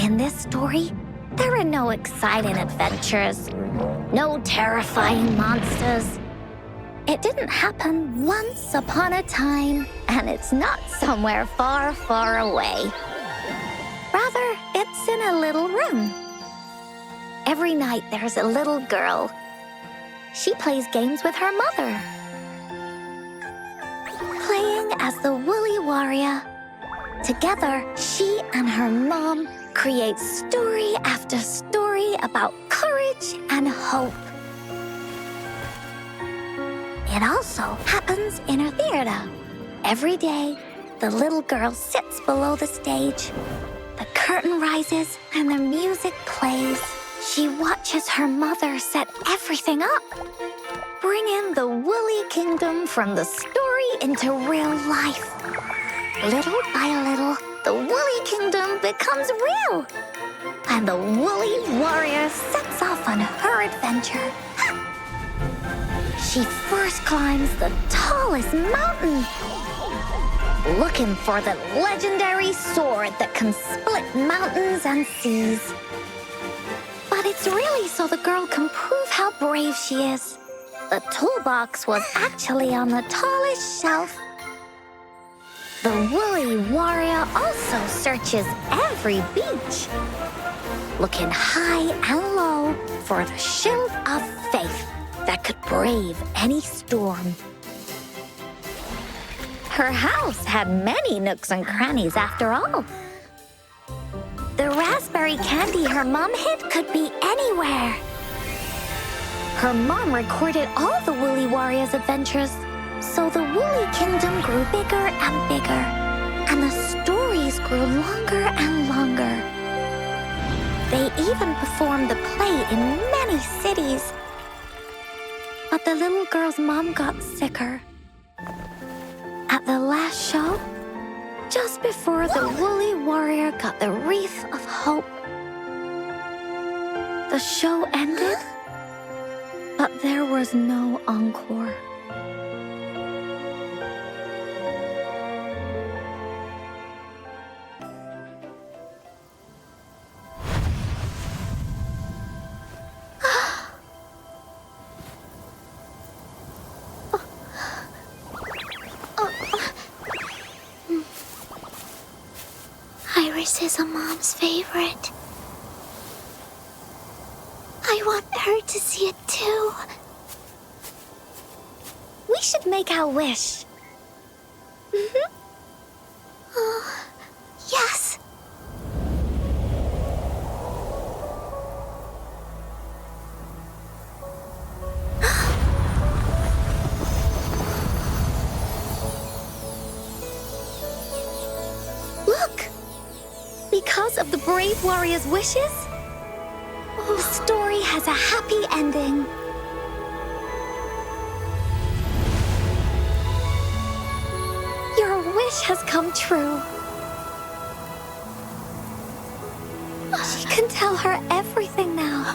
In this story, there are no exciting adventures, no terrifying monsters. It didn't happen once upon a time, and it's not somewhere far, far away. Rather, it's in a little room. Every night there's a little girl. She plays games with her mother, playing as the Woolly Warrior. Together, she and her mom create story after story about courage and hope. It also happens in her theater. Every day, the little girl sits below the stage. The curtain rises and the music plays. She watches her mother set everything up, bringing the Woolly Kingdom from the story into real life. Little by little, the Woolly Kingdom becomes real, and the Woolly Warrior sets off on her adventure. She first climbs the tallest mountain, looking for the legendary sword that can split mountains and seas. But it's really so the girl can prove how brave she is. The toolbox was actually on the tallest shelf. The Woolly Warrior also searches every beach, looking high and low for the shield of faith that could brave any storm. Her house had many nooks and crannies after all. The raspberry candy her mom hid could be anywhere. Her mom recorded all the Woolly Warrior's adventures, so the Woolly Kingdom grew bigger and bigger, and the stories grew longer and longer. They even performed the play in many cities. But the little girl's mom got sicker. At the last show, just before the Woolly Warrior got the wreath of hope, the show ended, but there was no encore. Iris is a mom's favorite. I want her to see it too. We should make our wish. Oh, yes. Look! Because of the brave warrior's wishes, the story has a happy ending. Your wish has come true. She can tell her everything now.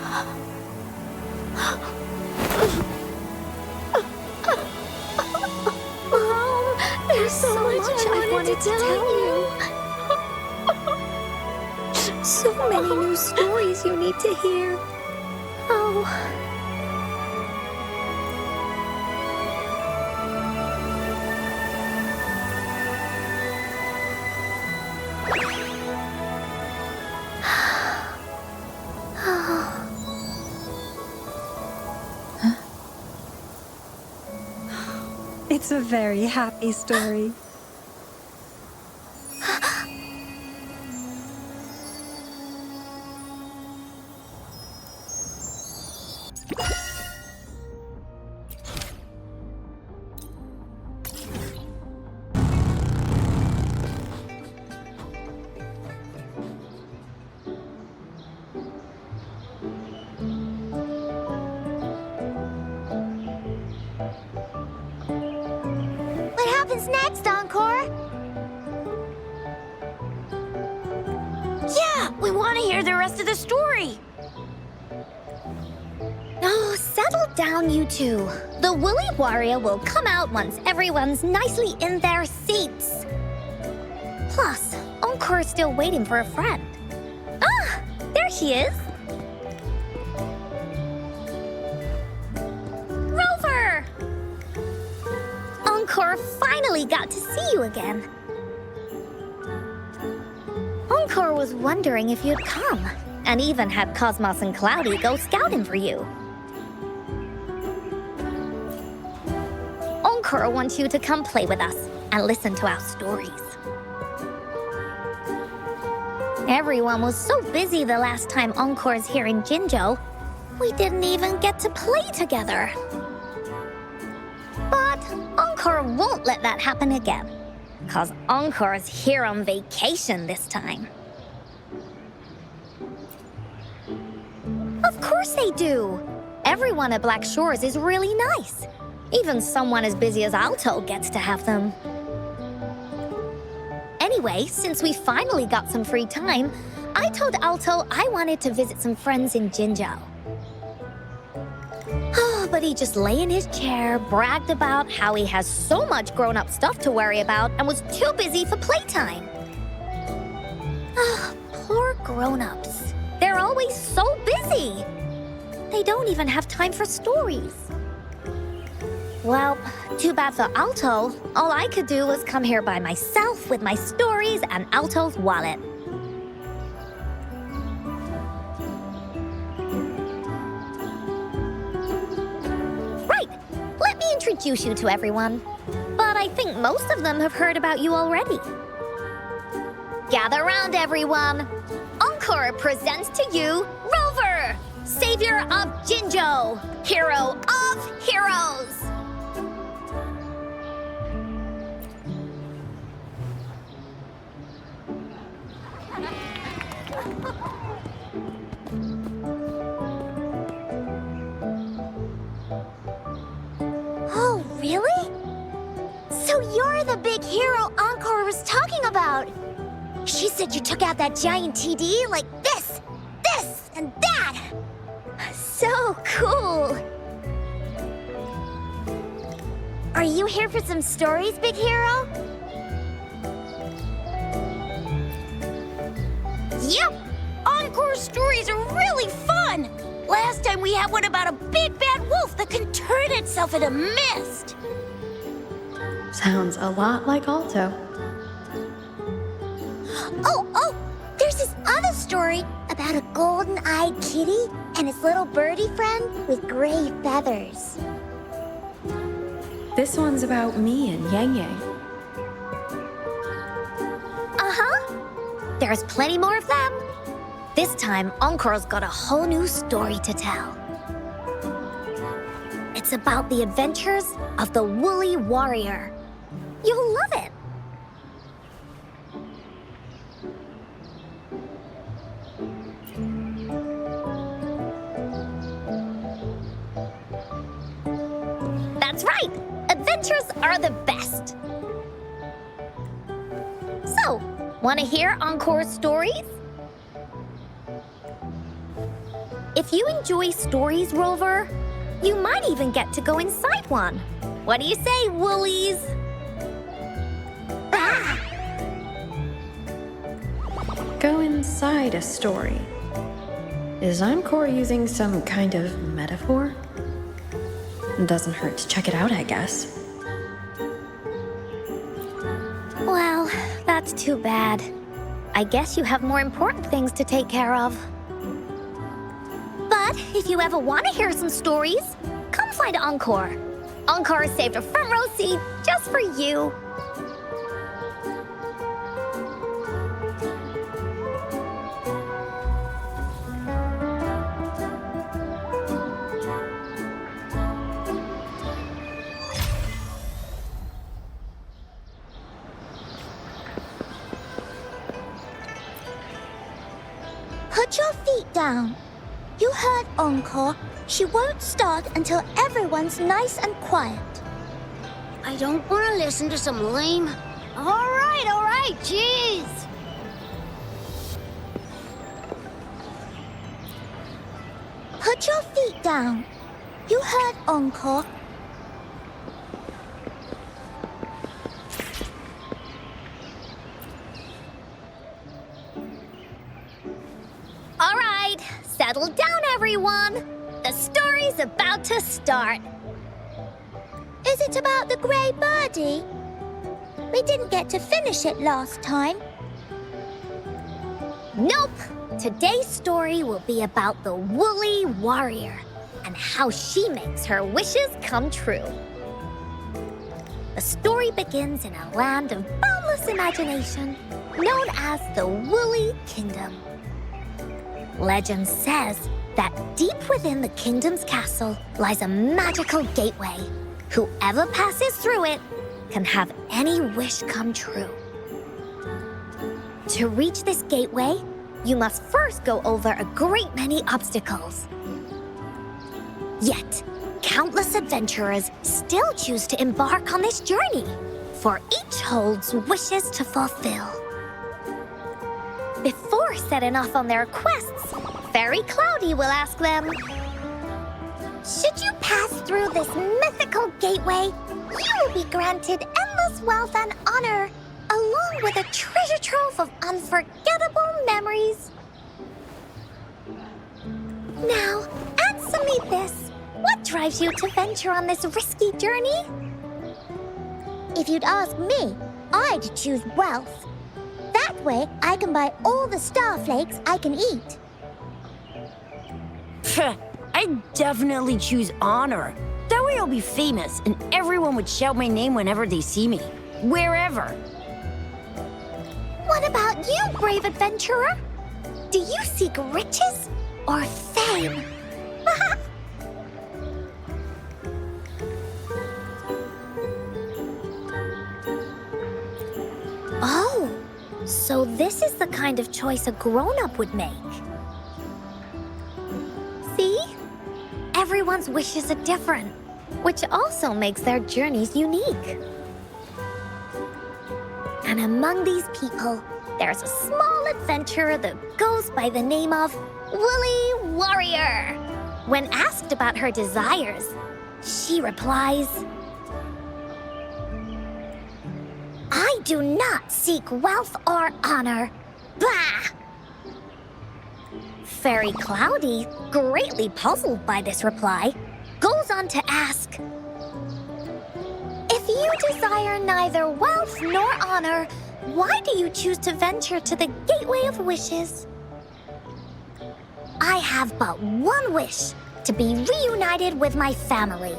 Mom, there's so much I wanted to tell you. So many new stories you need to hear. Oh. It's a very happy story. What happens next, Encore? Yeah, we want to hear the rest of the story. Oh, settle down, you two. The Woolly Warrior will come out once everyone's nicely in their seats. Plus, Encore's still waiting for a friend. Ah! she is. Rover! Encore finally got to see you again. Encore was wondering if you'd come, and even had Cosmos and Cloudy go scouting for you. Encore wants you to come play with us and listen to our stories. Everyone was so busy the last time Encore's here in Jinzhou, we didn't even get to play together. But Encore won't let that happen again, 'cause Encore's here on vacation this time. Of course they do! Everyone at Black Shores is really nice. Even someone as busy as Alto gets to have them. Anyway, since we finally got some free time, I told Alto I wanted to visit some friends in Jinzhou. Oh, but he just lay in his chair, bragged about how he has so much grown-up stuff to worry about, and was too busy for playtime. Ah, poor grown-ups. They're always so busy. They don't even have time for stories. Well, too bad for Alto. All I could do was come here by myself with my stories and Alto's wallet. Right, let me introduce you to everyone. But I think most of them have heard about you already. Gather round, everyone. Encore presents to you Rover, savior of Jinzhou, hero of heroes. Oh, really? So you're the big hero Encore was talking about. She said you took out that giant TD like this, and that. So cool. Are you here for some stories, big hero? Yep. Encore's stories are really fun. Last time we had one about a big bad wolf that can turn itself into mist. Sounds a lot like Alto. Oh, there's this other story about a golden-eyed kitty and his little birdie friend with gray feathers. This one's about me and Yang Yang. Uh-huh. There's plenty more of them. This time, Encore's got a whole new story to tell. It's about the adventures of the Woolly Warrior. You'll love it. That's right! Adventures are the best. So, want to hear Encore's stories? If you enjoy stories, Rover, you might even get to go inside one. What do you say, Woolies? Ah! Go inside a story. Is Encore using some kind of metaphor? Doesn't hurt to check it out, I guess. Well, that's too bad. I guess you have more important things to take care of. But if you ever want to hear some stories, come find Encore. Encore saved a front row seat just for you. Put your feet down. You heard Encore. She won't start until everyone's nice and quiet. I don't want to listen to some lame... All right, jeez. Put your feet down. You heard Encore. All right, right, settle down, everyone. The story's about to start. Is it about the grey birdie? We didn't get to finish it last time. Nope. Today's story will be about the woolly warrior and how she makes her wishes come true. The story begins in a land of boundless imagination known as the Woolly Kingdom. Legend says that deep within the kingdom's castle lies a magical gateway. Whoever passes through it can have any wish come true. To reach this gateway, you must first go over a great many obstacles. Yet, countless adventurers still choose to embark on this journey, for each holds wishes to fulfill. Before setting off on their quests, Fairy Cloudy will ask them, Should you pass through this mythical gateway, you will be granted endless wealth and honor, along with a treasure trove of unforgettable memories. Now, answer me this. What drives you to venture on this risky journey? If you'd ask me, I'd choose wealth. That way, I can buy all the starflakes I can eat. I'd definitely choose honor. That way I'll be famous and everyone would shout my name whenever they see me. Wherever. What about you, brave adventurer? Do you seek riches or fame? oh, so this is the kind of choice a grown-up would make. See? Everyone's wishes are different, which also makes their journeys unique. And among these people, there's a small adventurer that goes by the name of Woolly Warrior. When asked about her desires, she replies, I do not seek wealth or honor. Bah! Fairy Cloudy, greatly puzzled by this reply, goes on to ask, If you desire neither wealth nor honor, why do you choose to venture to the Gateway of Wishes? I have but one wish, to be reunited with my family.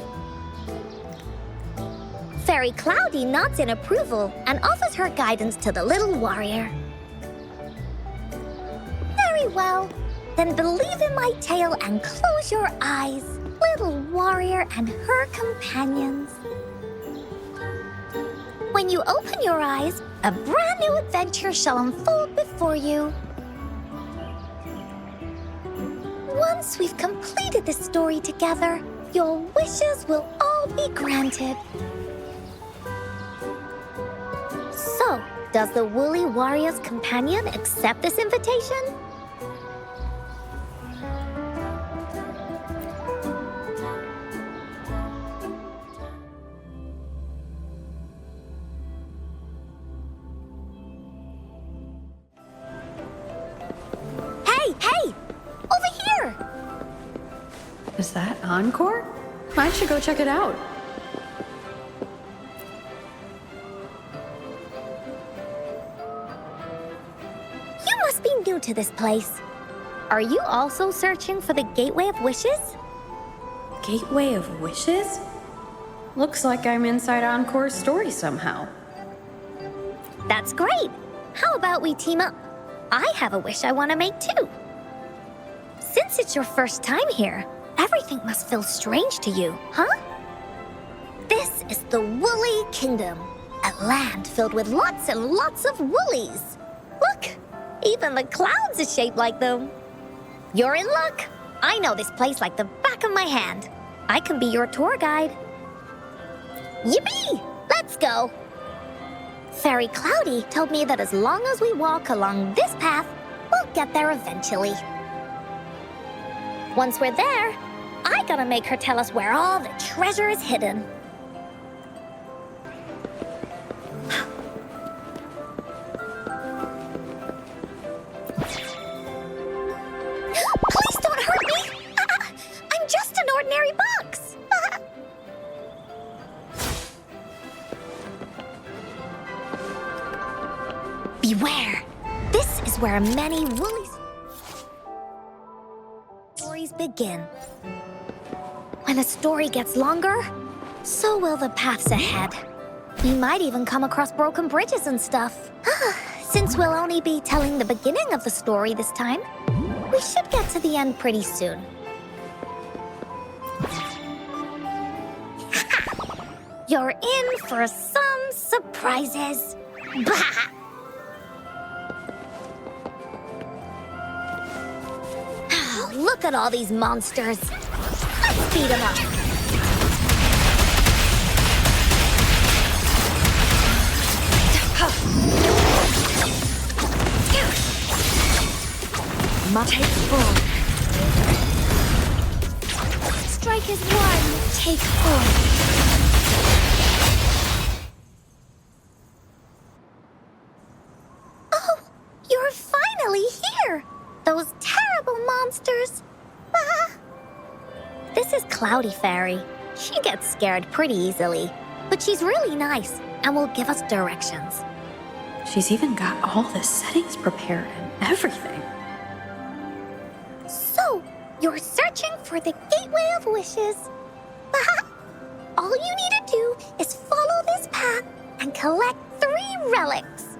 Fairy Cloudy nods in approval and offers her guidance to the little warrior. Very well. Then believe in my tale and close your eyes, little warrior and her companions. When you open your eyes, a brand new adventure shall unfold before you. Once we've completed this story together, your wishes will all be granted. So, does the Woolly Warrior's companion accept this invitation? Hey! Over here! Is that ENCORE? I should go check it out. You must be new to this place. Are you also searching for the Gateway of Wishes? Gateway of Wishes? Looks like I'm inside ENCORE's story somehow. That's great! How about we team up? I have a wish I want to make too. Since it's your first time here, everything must feel strange to you, huh? This is the Woolly Kingdom, a land filled with lots and lots of woolies. Look, even the clouds are shaped like them. You're in luck. I know this place like the back of my hand. I can be your tour guide. Yippee! Let's go! Fairy Cloudy told me that as long as we walk along this path, we'll get there eventually. Once we're there, I gotta make her tell us where all the treasure is hidden. where many woolly stories begin. When a story gets longer, so will the paths ahead. We might even come across broken bridges and stuff. Since we'll only be telling the beginning of the story this time, we should get to the end pretty soon. You're in for some surprises. Bah! Look at all these monsters. Let's beat them up. Take full. Strike is one. Take full. Oh, you're finally here. Those terrible monsters. Ah. This is Cloudy Fairy. She gets scared pretty easily, but she's really nice and will give us directions. She's even got all the settings prepared and everything. So, you're searching for the Gateway of Wishes. All you need to do is follow this path and collect 3 relics.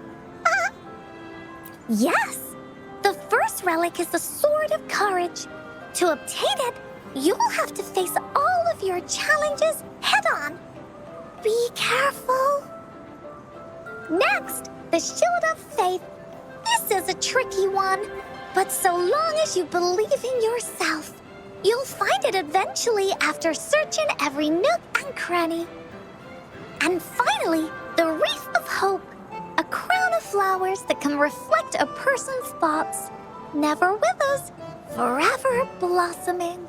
Yes, the first relic is the Sword of Courage. To obtain it, you will have to face all of your challenges head-on. Be careful. Next, the Shield of Faith. This is a tricky one, but so long as you believe in yourself, you'll find it eventually after searching every nook and cranny. And finally, the Wreath of Hope, a crown of flowers that can reflect a person's thoughts, never withers, forever blossoming.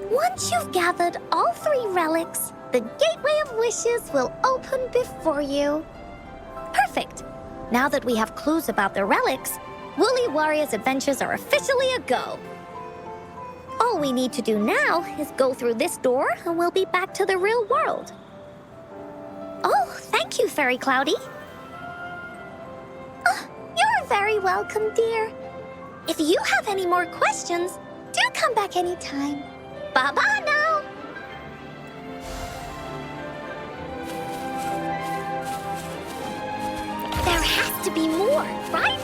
Once you've gathered all 3 relics, the Gateway of Wishes will open before you. Perfect. Now that we have clues about the relics, Woolly Warrior's adventures are officially a go. All we need to do now is go through this door and we'll be back to the real world. Oh, thank you, Fairy Cloudy. You're very welcome, dear. If you have any more questions, do come back anytime. Bye-bye now. There has to be more, right?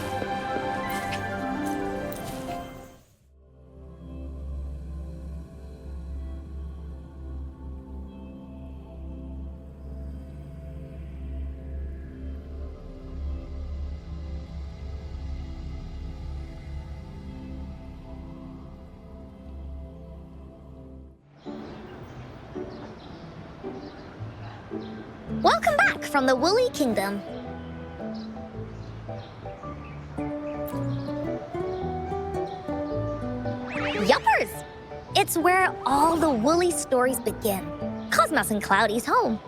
Welcome back from the Woolly Kingdom. Yuppers! It's where all the Woolly stories begin. Cosmos and Cloudy's home.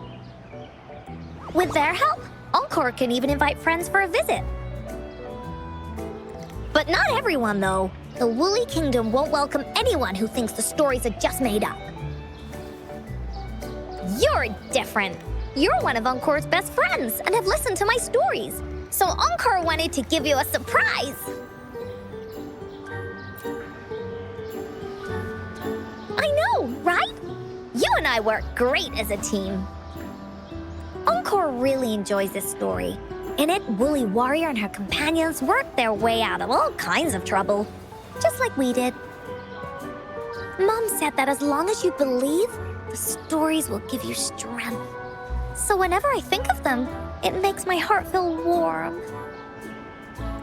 With their help, ENCORE can even invite friends for a visit. But not everyone, though. The Woolly Kingdom won't welcome anyone who thinks the stories are just made up. You're different. You're one of ENCORE's best friends and have listened to my stories. So ENCORE wanted to give you a surprise. I know, right? You and I work great as a team. ENCORE really enjoys this story. In it, Woolly Warrior and her companions work their way out of all kinds of trouble, just like we did. Mom said that as long as you believe, the stories will give you strength. So whenever I think of them, it makes my heart feel warm.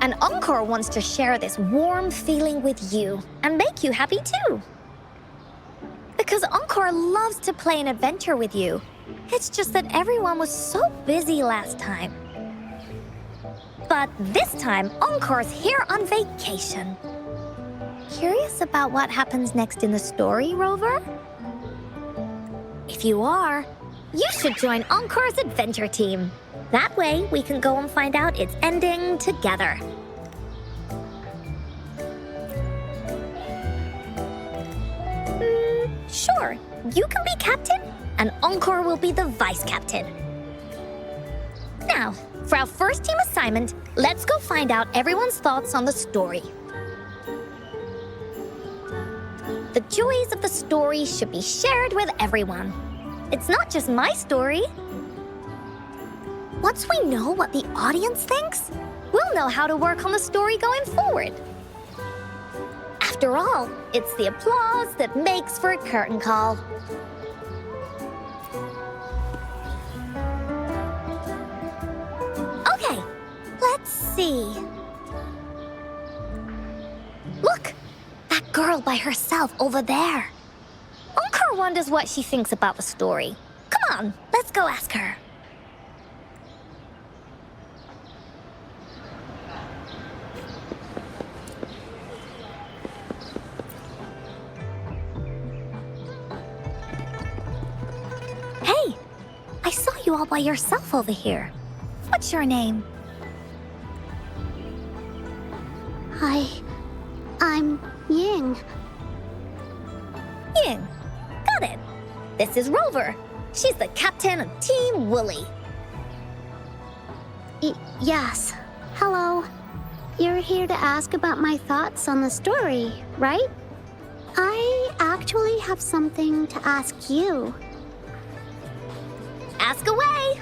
And ENCORE wants to share this warm feeling with you and make you happy too. Because ENCORE loves to play an adventure with you. It's just that everyone was so busy last time. But this time, ENCORE's here on vacation. Curious about what happens next in the story, Rover? If you are, you should join ENCORE's adventure team. That way, we can go and find out its ending together. Sure, you can be captain, and ENCORE will be the vice captain. Now, For our first team assignment, let's go find out everyone's thoughts on the story. The joys of the story should be shared with everyone. It's not just my story. Once we know what the audience thinks, we'll know how to work on the story going forward. After all, it's the applause that makes for a curtain call. Okay, let's see. Look, that girl by herself over there. ENCORE wonders what she thinks about the story. Come on, let's go ask her. Hey, I saw you all by yourself over here. What's your name? I'm Ying. Ying. Got it. This is Rover. She's the captain of Team Woolly. Yes. Hello. You're here to ask about my thoughts on the story, right? I actually have something to ask you. Ask away.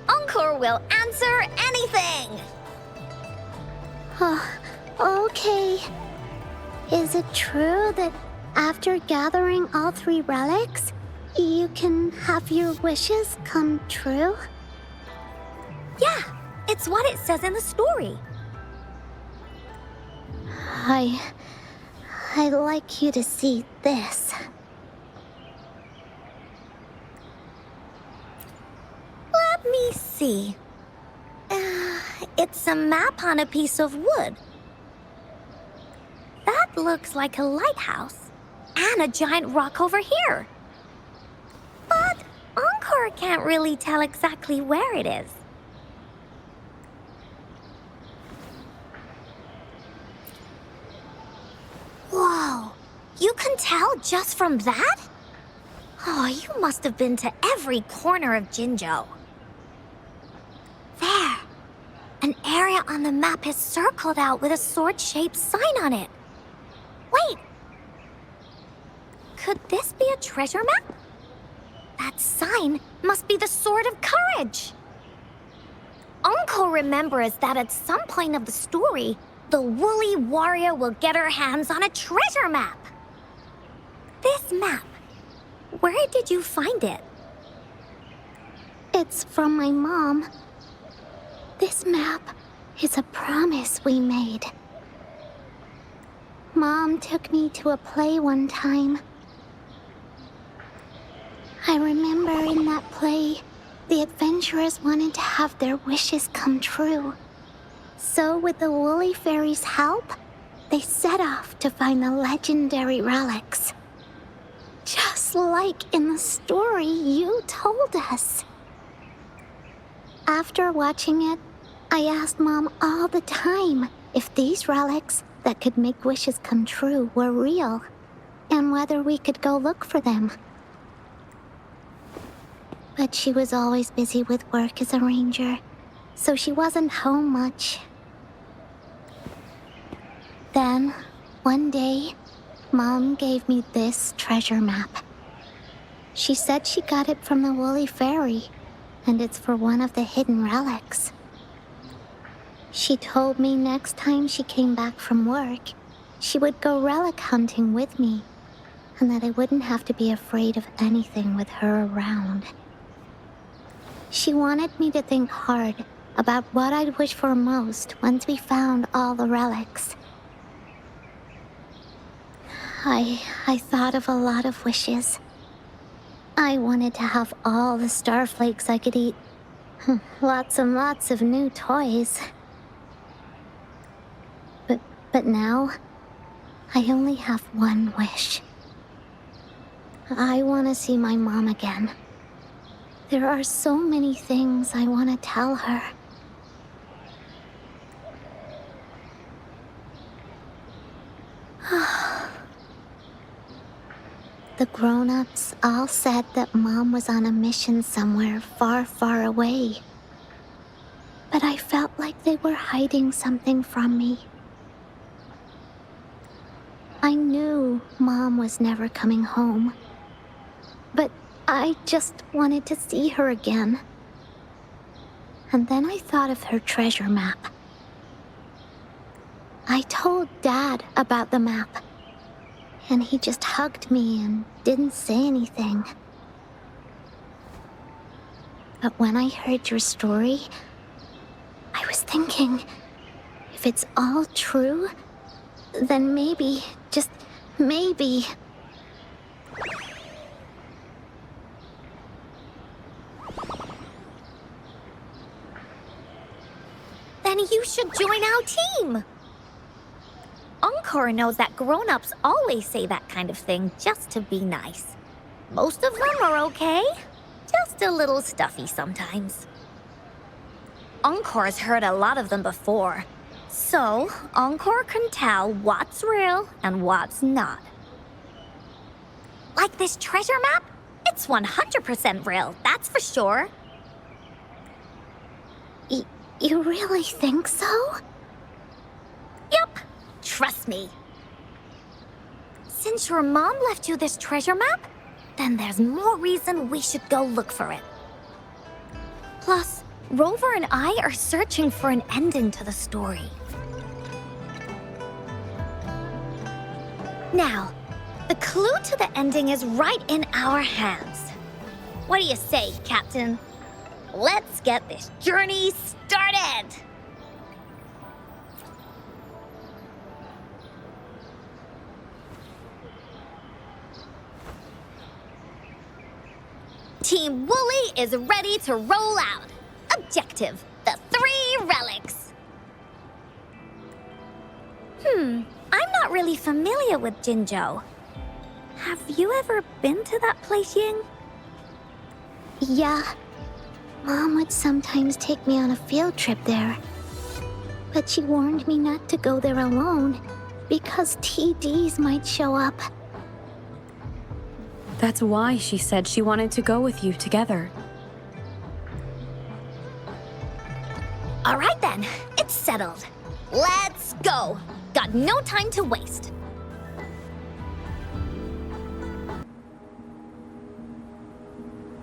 ENCORE will answer anything. Okay. Is it true that after gathering all 3 relics, you can have your wishes come true? Yeah, it's what it says in the story. I'd like you to see this. Let me see. It's a map on a piece of wood. That looks like a lighthouse. And a giant rock over here. But ENCORE can't really tell exactly where it is. Whoa, you can tell just from that? Oh, you must have been to every corner of Jinzhou. There, an area on the map is circled out with a sword-shaped sign on it. Wait, could this be a treasure map? That sign must be the Sword of Courage. ENCORE remembers that at some point of the story, the woolly warrior will get her hands on a treasure map. This map, where did you find it? It's from my mom. This map is a promise we made. Mom took me to a play one time. I remember in that play, the adventurers wanted to have their wishes come true. So with the Woolly Fairy's help, they set off to find the legendary relics. Just like in the story you told us. After watching it, I asked Mom all the time if these relics that could make wishes come true were real, and whether we could go look for them. But she was always busy with work as a ranger, so she wasn't home much. Then, one day, Mom gave me this treasure map. She said she got it from the Woolly Fairy, and it's for one of the hidden relics. She told me next time she came back from work, she would go relic hunting with me, and that I wouldn't have to be afraid of anything with her around. She wanted me to think hard about what I'd wish for most once we found all the relics. I thought of a lot of wishes. I wanted to have all the starflakes I could eat. Lots and lots of new toys. But now, I only have one wish. I want to see my mom again. There are so many things I want to tell her. The grown-ups all said that Mom was on a mission somewhere far, far away. But but I felt like they were hiding something from me. I knew Mom was never coming home, but I just wanted to see her again. And then I thought of her treasure map. I told Dad about the map, and he just hugged me and didn't say anything. But when I heard your story, I was thinking, if it's all true, then maybe, just maybe... Then you should join our team. ENCORE knows that grown-ups always say that kind of thing just to be nice. Most of them are okay, just a little stuffy sometimes. ENCORE's heard a lot of them before, so ENCORE can tell what's real and what's not. Like this treasure map? It's 100% real, that's for sure. You really think so? Yup, trust me. Since your mom left you this treasure map, then there's more reason we should go look for it. Plus, Rover and I are searching for an ending to the story. Now, the clue to the ending is right in our hands. What do you say, Captain? Let's get this journey started! Team Wooly is ready to roll out. Objective, the 3 relics. I'm not really familiar with Jinzhou. Have you ever been to that place, Ying? Yeah. Mom would sometimes take me on a field trip there. But she warned me not to go there alone, because TDs might show up. That's why she said she wanted to go with you together. All right then, it's settled. Let's go. Got no time to waste.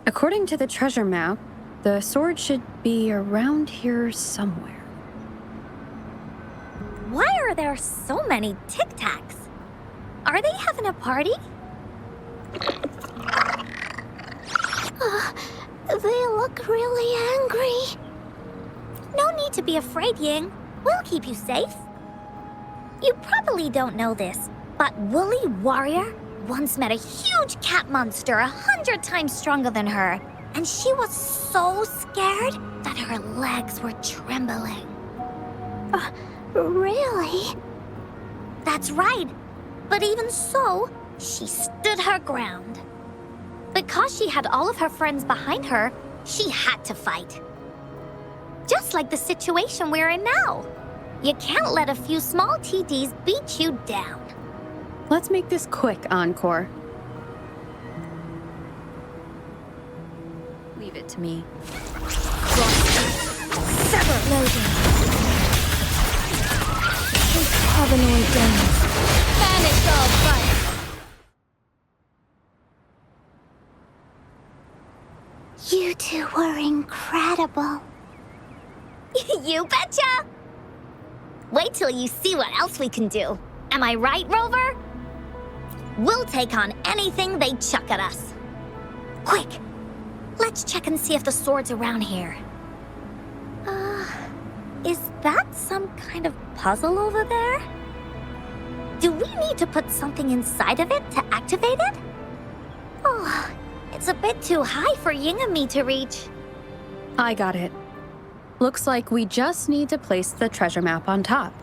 According to the treasure map, the sword should be around here somewhere. Why are there so many Tic Tacs? Are they having a party? They look really angry. No need to be afraid, Ying. We'll keep you safe. You probably don't know this, but Woolly Warrior once met a huge cat monster 100 times stronger than her, and she was so scared that her legs were trembling. Really? That's right. But even so, she stood her ground. Because she had all of her friends behind her, she had to fight. Just like the situation we're in now. You can't let a few small TDs beat you down. Let's make this quick, ENCORE. Leave it to me. Sever loading. Take Carbanoid dance. Banish all fire. You two were incredible. You betcha! Wait till you see what else we can do. Am I right, Rover? We'll take on anything they chuck at us. Quick! Let's check and see if the sword's around here. Is that some kind of puzzle over there? Do we need to put something inside of it to activate it? Oh, it's a bit too high for Ying and me to reach. I got it. Looks like we just need to place the treasure map on top.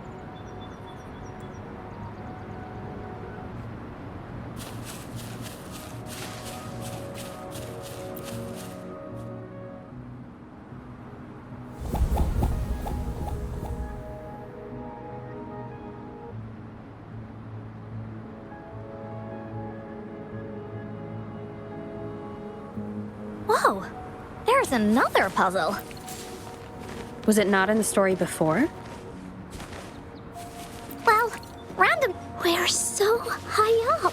Whoa, there's another puzzle. Was it not in the story before? Well, random. We're so high up.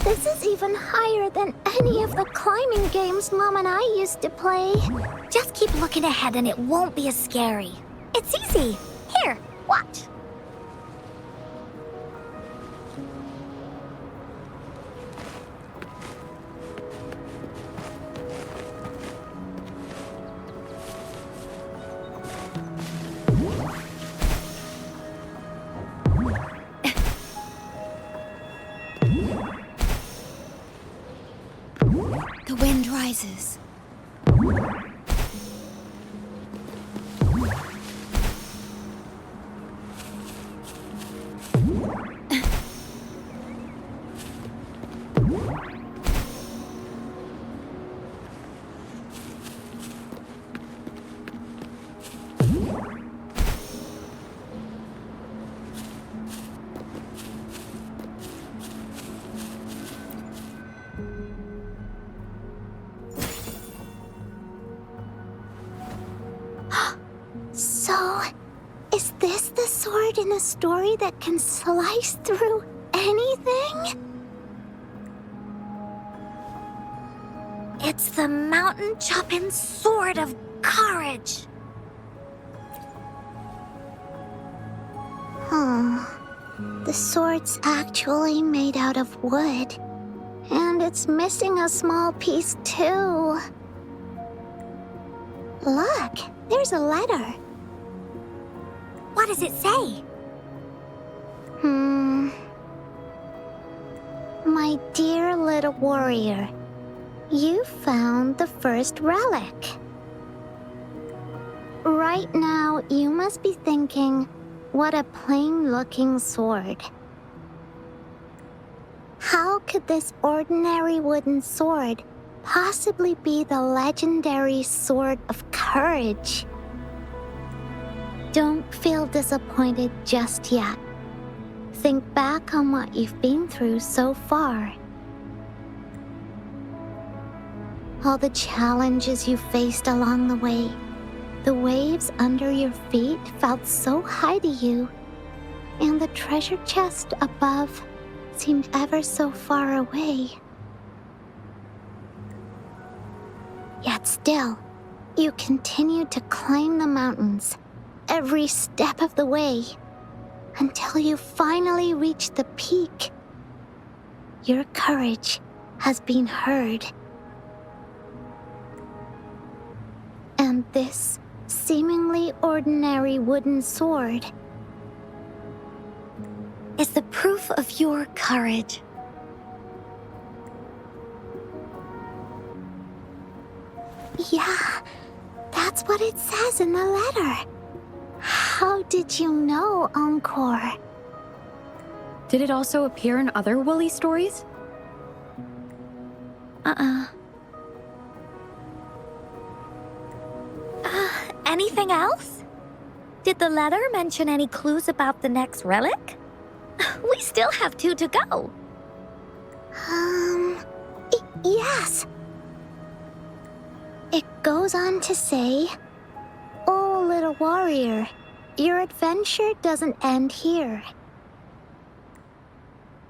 This is even higher than any of the climbing games Mom and I used to play. Just keep looking ahead and it won't be as scary. It's easy. Here, watch. The wind rises. So, is this the sword in a story that can slice through anything? It's the mountain-chopping sword of courage. Huh. The sword's actually made out of wood. And it's missing a small piece, too. Look, there's a letter. What does it say? My dear little warrior, you found the first relic. Right now, you must be thinking, what a plain-looking sword. How could this ordinary wooden sword possibly be the legendary Sword of Courage? Don't feel disappointed just yet. Think back on what you've been through so far. All the challenges you faced along the way. The waves under your feet felt so high to you, and the treasure chest above seemed ever so far away. Yet still, you continued to climb the mountains, every step of the way, until you finally reached the peak. Your courage has been heard. And this seemingly ordinary wooden sword Is the proof of your courage. Yeah, that's what it says in the letter. How did you know, ENCORE? Did it also appear in other Woolly stories? Anything else? Did the letter mention any clues about the next relic? We still have 2 to go. Yes. It goes on to say, "Oh, little warrior, your adventure doesn't end here.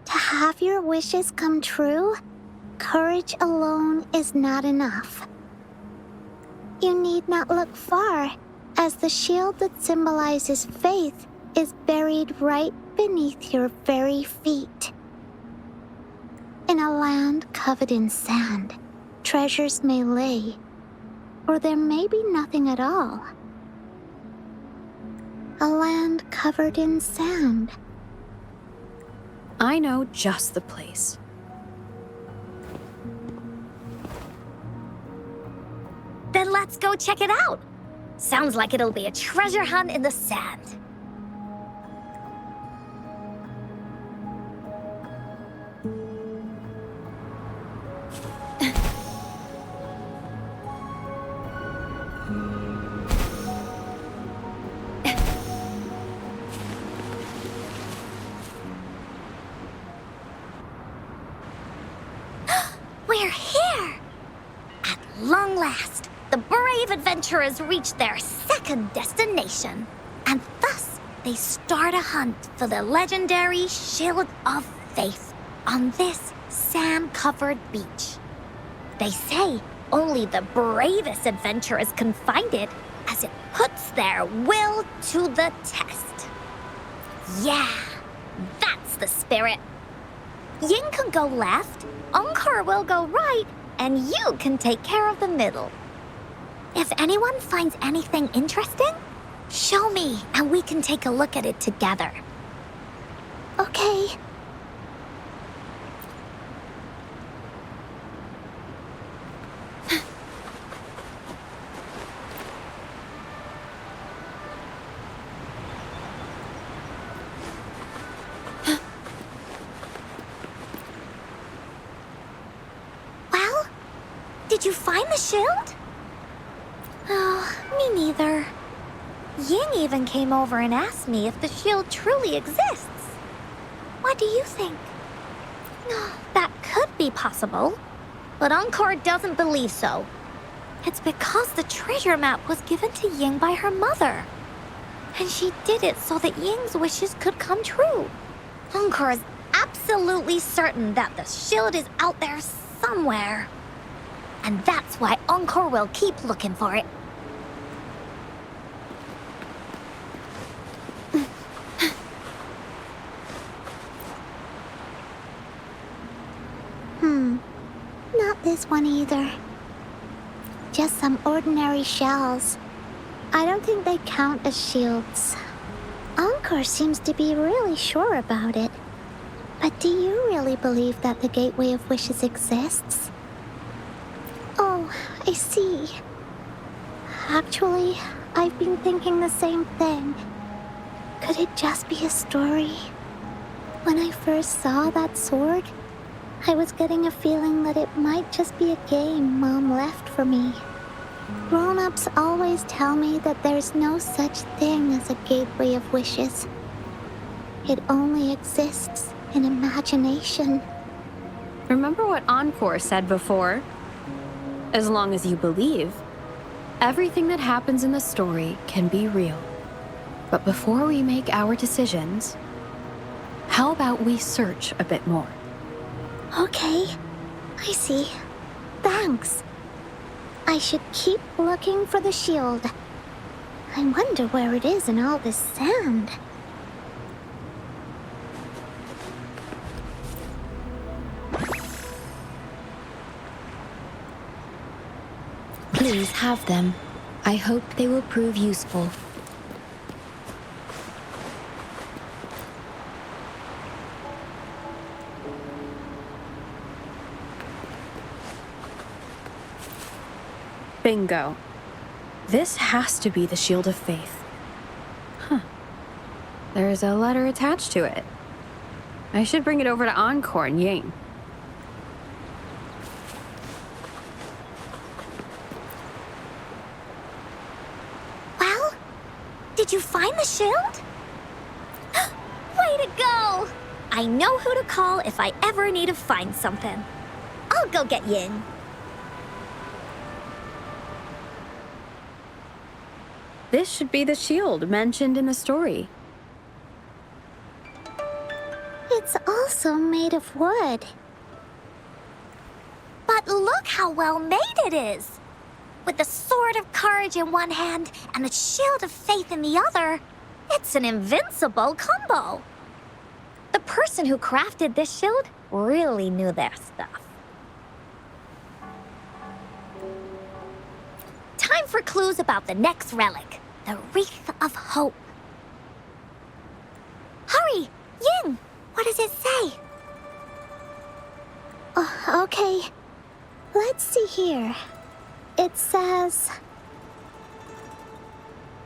To have your wishes come true, courage alone is not enough. You need not look far, as the shield that symbolizes faith is buried right beneath your very feet. In a land covered in sand, treasures may lay, or there may be nothing at all. A land covered in sand." I know just the place. Then let's go check it out. Sounds like it'll be a treasure hunt in the sand. We're here! At long last, the the brave adventurers reach their second destination, and thus they start a hunt for the legendary Shield of Faith on this sand-covered beach. They say only the bravest adventurers can find it, as it puts their will to the test. Yeah, that's the spirit. Ying can go left, ENCORE will go right, and you can take care of the middle. If anyone finds anything interesting, show me and we can take a look at it together. Okay. Well, did you find the shield? Oh, me neither. Ying even came over and asked me if the shield truly exists. What do you think? That could be possible, but ENCORE doesn't believe so. It's because the treasure map was given to Ying by her mother, and she did it so that Ying's wishes could come true. ENCORE is absolutely certain that the shield is out there somewhere, and that's why ENCORE will keep looking for it. Not this one either. Just some ordinary shells. I don't think they count as shields. ENCORE seems to be really sure about it. But do you really believe that the Gateway of Wishes exists? Oh, I see. Actually, I've been thinking the same thing. Could it just be a story? When I first saw that sword, I was getting a feeling that it might just be a game Mom left for me. Grown-ups always tell me that there's no such thing as a Gateway of Wishes. It only exists in imagination. Remember what ENCORE said before? As long as you believe, everything that happens in the story can be real. But before we make our decisions, how about we search a bit more? Okay, I see. Thanks. I should keep looking for the shield. I wonder where it is in all this sand. Please have them. I hope they will prove useful. Bingo. This has to be the Shield of Faith. Huh. There's a letter attached to it. I should bring it over to ENCORE and Ying. Well, did you find the shield? Way to go! I know who to call if I ever need to find something. I'll go get Ying. This should be the shield mentioned in the story. It's also made of wood. But look how well made it is! With the Sword of Courage in one hand and the Shield of Faith in the other, it's an invincible combo. The person who crafted this shield really knew their stuff. Time for clues about the next relic, the Wreath of Hope. Hurry! Ying! What does it say? Oh, okay. Let's see here. It says...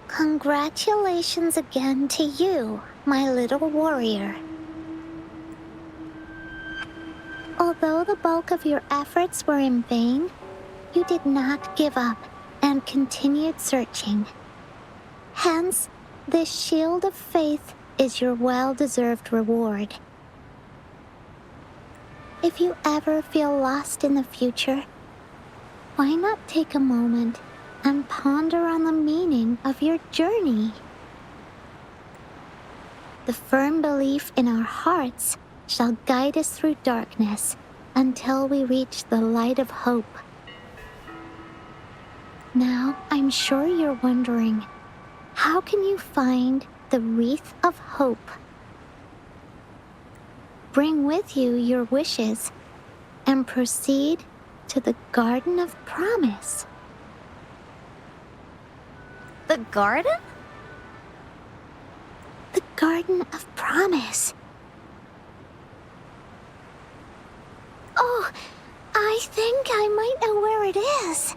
Congratulations again to you, my little warrior. Although the bulk of your efforts were in vain, you did not give up and continued searching. Hence, this Shield of Faith is your well-deserved reward. If you ever feel lost in the future, why not take a moment and ponder on the meaning of your journey. The firm belief in our hearts shall guide us through darkness until we reach the light of hope. Now, I'm sure you're wondering, how can you find the wreath of hope? Bring with you your wishes and proceed to the Garden of Promise. The garden? The Garden of Promise. Oh, I think I might know where it is.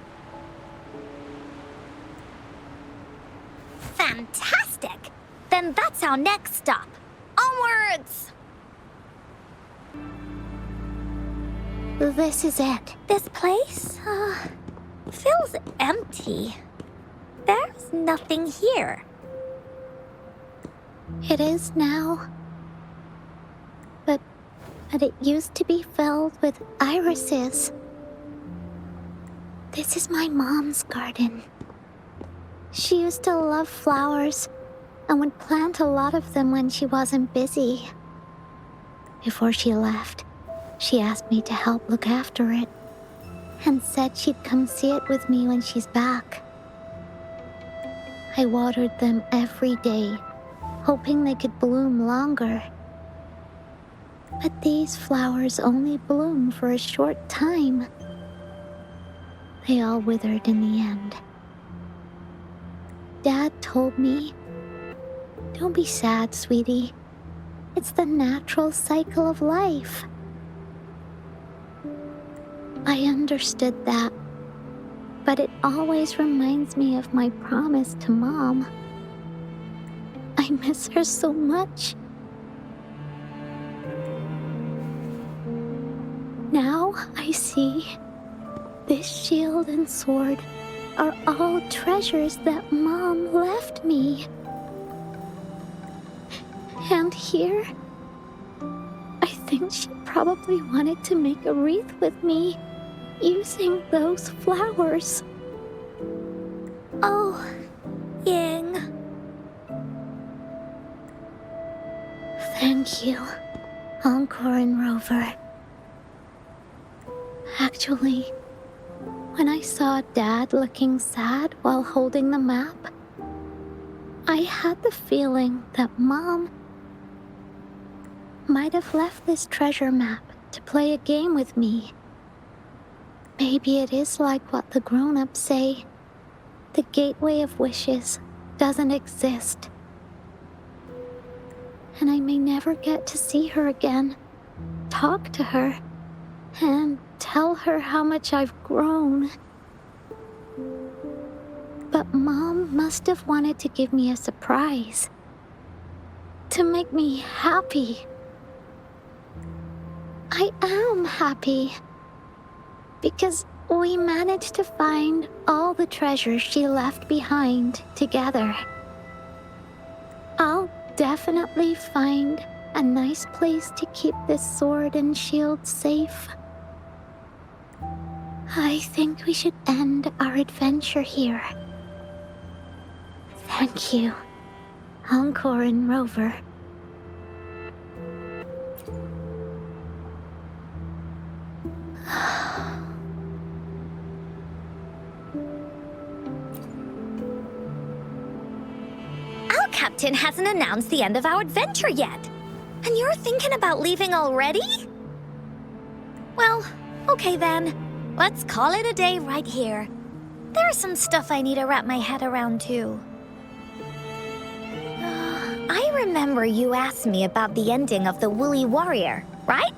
Fantastic! Then that's our next stop. Onwards! This is it. This place, feels empty. There's nothing here. It is now. But it used to be filled with irises. This is my mom's garden. She used to love flowers and would plant a lot of them when she wasn't busy. Before she left, she asked me to help look after it and said she'd come see it with me when she's back. I watered them every day, hoping they could bloom longer. But these flowers only bloom for a short time. They all withered in the end. Dad told me, "Don't be sad, sweetie. It's the natural cycle of life." I understood that, but it always reminds me of my promise to Mom. I miss her so much. Now I see this shield and sword are all treasures that Mom left me. And here, I think she probably wanted to make a wreath with me using those flowers. Oh, Ying. Thank you, Encore and Rover. Actually, when I saw Dad looking sad while holding the map, I had the feeling that Mom might have left this treasure map to play a game with me. Maybe it is like what the grown-ups say. The Gateway of Wishes doesn't exist. And I may never get to see her again, talk to her, and tell her how much I've grown. But Mom must have wanted to give me a surprise. To make me happy. I am happy. Because we managed to find all the treasures she left behind together. I'll definitely find a nice place to keep this sword and shield safe. I think we should end our adventure here. Thank you, Encore and Rover. Our captain hasn't announced the end of our adventure yet. And you're thinking about leaving already? Well, okay then. Let's call it a day right here. There's some stuff I need to wrap my head around too. I remember you asked me about the ending of the Woolly Warrior, right?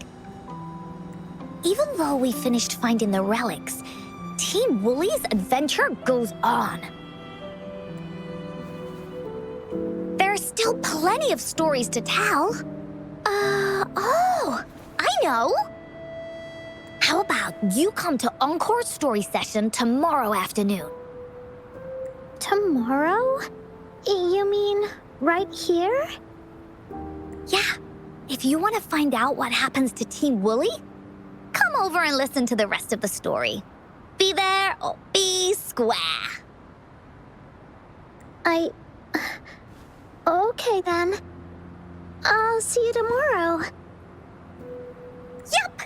Even though we finished finding the relics, Team Woolly's adventure goes on. There's still plenty of stories to tell. Oh, I know! How about you come to Encore's story session tomorrow afternoon? Tomorrow? You mean right here? Yeah, if you want to find out what happens to Team Woolly, come over and listen to the rest of the story. Be there or be square. Okay then. I'll see you tomorrow. Yup!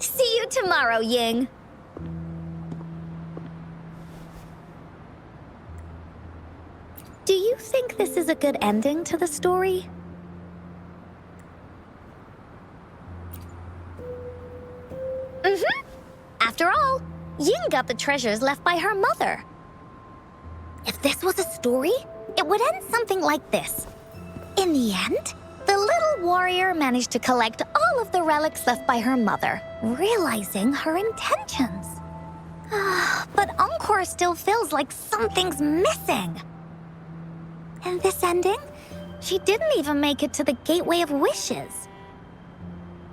See you tomorrow, Ying. Do you think this is a good ending to the story? After all, Ying got the treasures left by her mother. If this was a story, it would end something like this. In the end, the little warrior managed to collect all of the relics left by her mother, realizing her intentions. But ENCORE still feels like something's missing. In this ending, she didn't even make it to the Gateway of Wishes.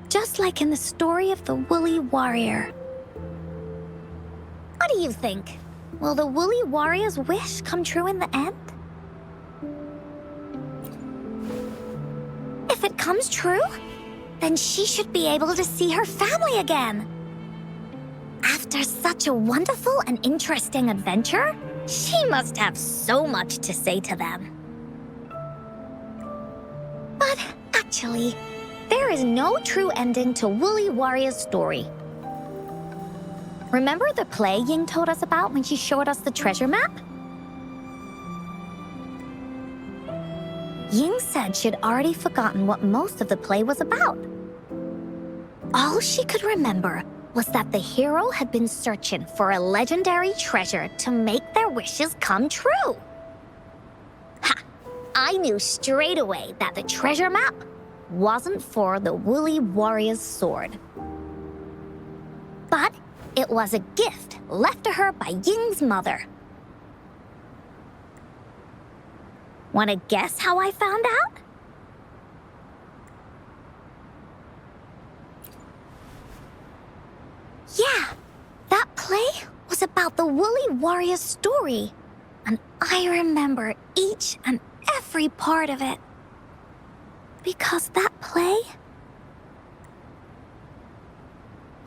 Just like in the story of the Woolly Warrior. What do you think? Will the Woolly Warrior's wish come true in the end? If it comes true, then she should be able to see her family again. After such a wonderful and interesting adventure, she must have so much to say to them. But actually, there is no true ending to Woolly Warrior's story. Remember the play Ying told us about when she showed us the treasure map? Ying said she'd already forgotten what most of the play was about. All she could remember was that the hero had been searching for a legendary treasure to make their wishes come true. Ha! I knew straight away that the treasure map wasn't for the Woolly Warrior's sword. But it was a gift left to her by Ying's mother. Want to guess how I found out? Yeah, that play was about the Woolly Warrior's story, and I remember each and every part of it. Because that play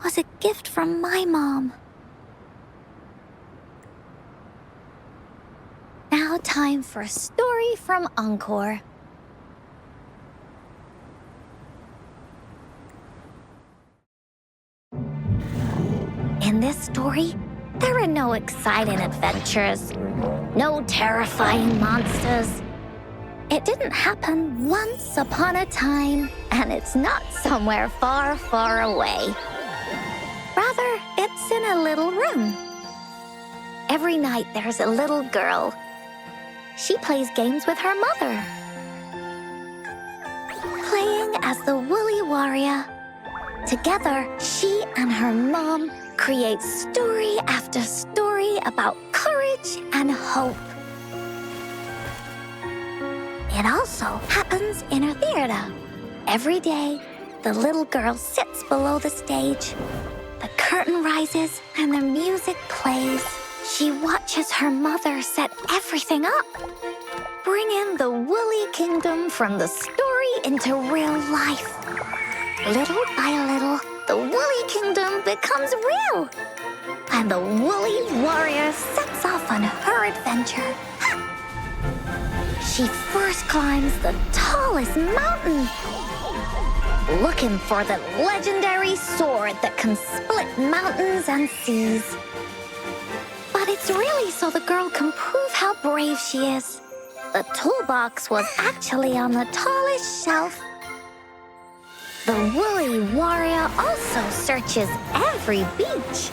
was a gift from my mom. Now time for a story from ENCORE. In this story, there are no exciting adventures, no terrifying monsters. It didn't happen once upon a time, and it's not somewhere far, far away. Rather, it's in a little room. Every night there's a little girl. She plays games with her mother. Playing as the Woolly Warrior. Together, she and her mom create story after story about courage and hope. It also happens in her theater. Every day, the little girl sits below the stage. The curtain rises and the music plays. She watches her mother set everything up, bringing the Woolly Kingdom from the story into real life. Little by little, the Woolly Kingdom becomes real, and the Woolly Warrior sets off on her adventure. She first climbs the tallest mountain, looking for the legendary sword that can split mountains and seas. But it's really so the girl can prove how brave she is. The toolbox was actually on the tallest shelf. The Woolly Warrior also searches every beach,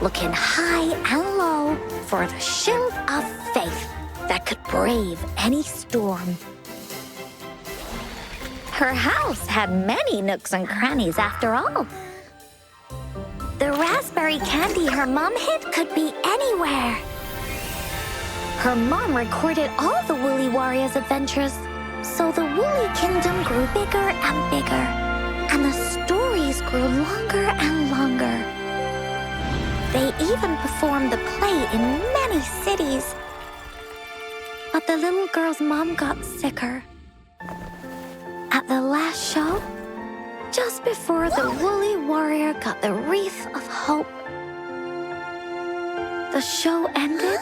looking high and low for the shield of faith that could brave any storm. Her house had many nooks and crannies after all. The raspberry candy her mom hid could be anywhere. Her mom recorded all the Woolly Warrior's adventures, so the Woolly Kingdom grew bigger and bigger, and the stories grew longer and longer. They even performed the play in many cities. But the little girl's mom got sicker. At the last show, just before the Woolly Warrior got the wreath of hope, the show ended,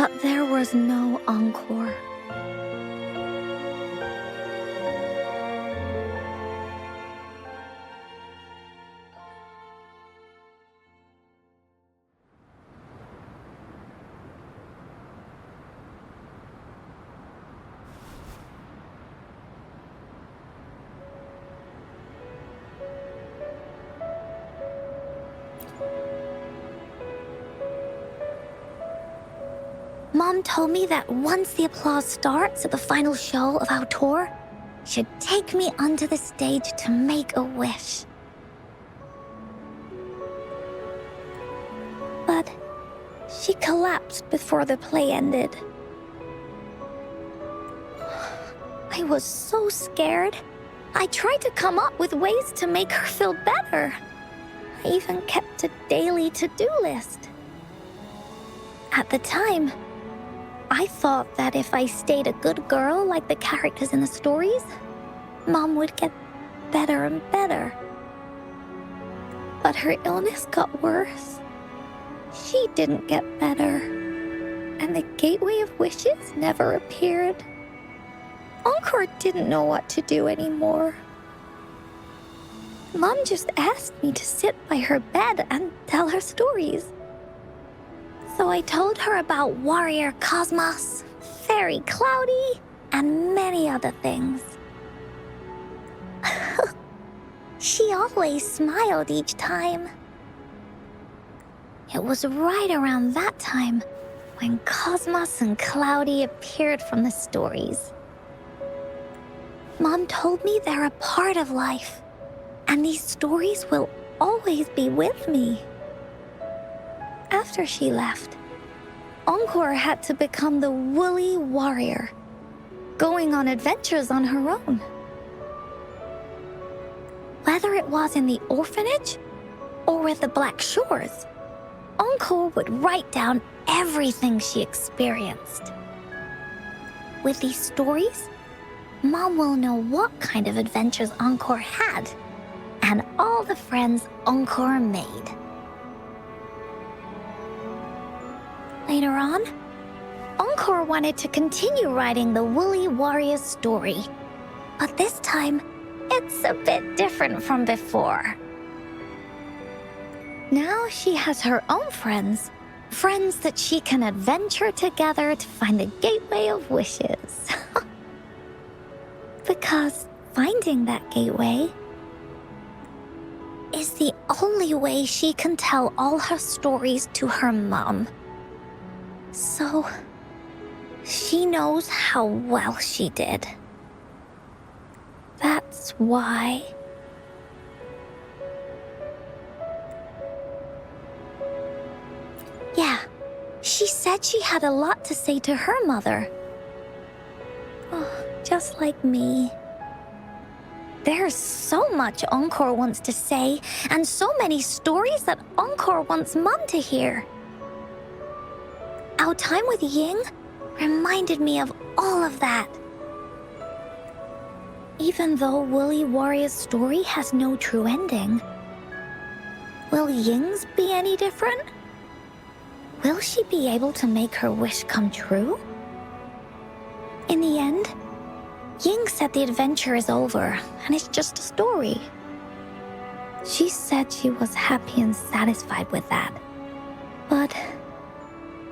But there was no encore. Mom told me that once the applause starts at the final show of our tour, she'd take me onto the stage to make a wish. But she collapsed before the play ended. I was so scared. I tried to come up with ways to make her feel better. I even kept a daily to-do list. At the time, I thought that if I stayed a good girl like the characters in the stories, Mom would get better and better. But her illness got worse. She didn't get better, and the Gateway of Wishes never appeared. ENCORE didn't know what to do anymore. Mom just asked me to sit by her bed and tell her stories. So I told her about Warrior Cosmos, Fairy Cloudy, and many other things. She always smiled each time. It was right around that time when Cosmos and Cloudy appeared from the stories. Mom told me they're a part of life, and these stories will always be with me. After she left, ENCORE had to become the woolly warrior, going on adventures on her own. Whether it was in the orphanage or with the Black Shores, ENCORE would write down everything she experienced. With these stories, Mom will know what kind of adventures ENCORE had and all the friends ENCORE made. Later on, ENCORE wanted to continue writing the Woolly Warrior's story, but this time, it's a bit different from before. Now she has her own friends that she can adventure together to find the Gateway of Wishes. Because finding that gateway is the only way she can tell all her stories to her mom. So, she knows how well she did. That's why. Yeah, she said she had a lot to say to her mother. Oh, just like me. There's so much ENCORE wants to say, and so many stories that ENCORE wants Mom to hear. Our time with Ying reminded me of all of that. Even though Woolly Warrior's story has no true ending, will Ying's be any different? Will she be able to make her wish come true? In the end, Ying said the adventure is over and it's just a story. She said she was happy and satisfied with that. But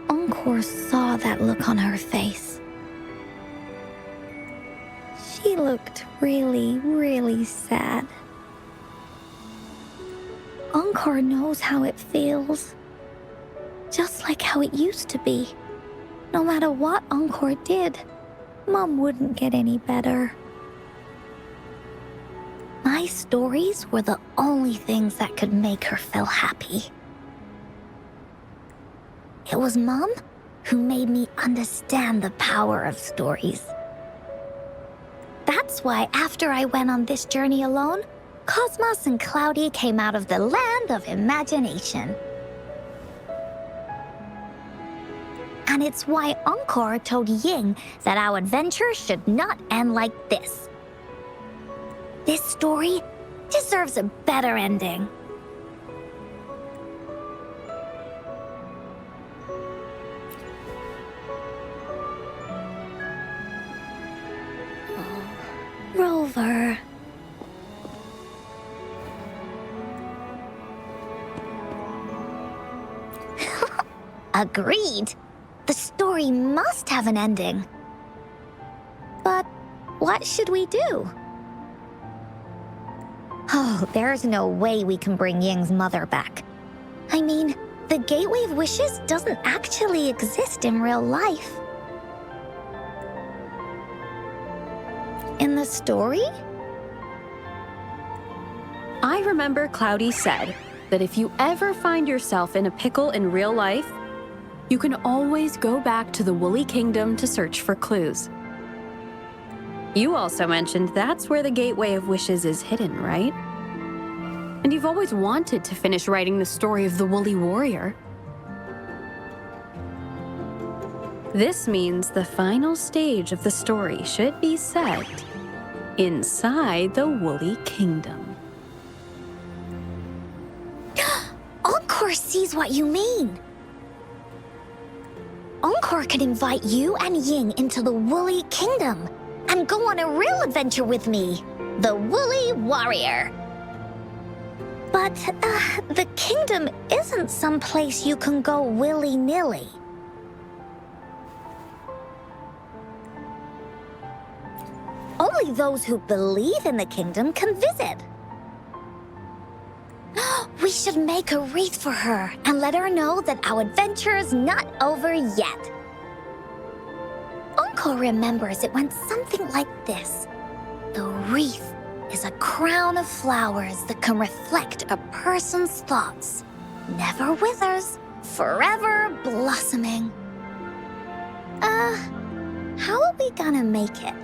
ENCORE saw that look on her face. She looked really, really sad. ENCORE knows how it feels. Just like how it used to be. No matter what ENCORE did, Mom wouldn't get any better. My stories were the only things that could make her feel happy. It was Mom who made me understand the power of stories. That's why after I went on this journey alone, Cosmos and Cloudy came out of the land of imagination. And it's why ENCORE told Ying that our adventure should not end like this. This story deserves a better ending. Agreed. The story must have an ending. But what should we do? Oh, there's no way we can bring Ying's mother back. I mean, the Gateway of Wishes doesn't actually exist in real life. In the story? I remember Cloudy said that if you ever find yourself in a pickle in real life, you can always go back to the Woolly Kingdom to search for clues. You also mentioned that's where the Gateway of Wishes is hidden, right? And you've always wanted to finish writing the story of the Woolly Warrior. This means the final stage of the story should be set inside the Woolly Kingdom. ENCORE sees what you mean. ENCORE can invite you and Ying into the Woolly Kingdom and go on a real adventure with me, the Woolly Warrior. But the kingdom isn't some place you can go willy-nilly. Only those who believe in the kingdom can visit. We should make a wreath for her and let her know that our adventure is not over yet. ENCORE remembers it went something like this. The wreath is a crown of flowers that can reflect a person's thoughts. Never withers, forever blossoming. How are we gonna make it?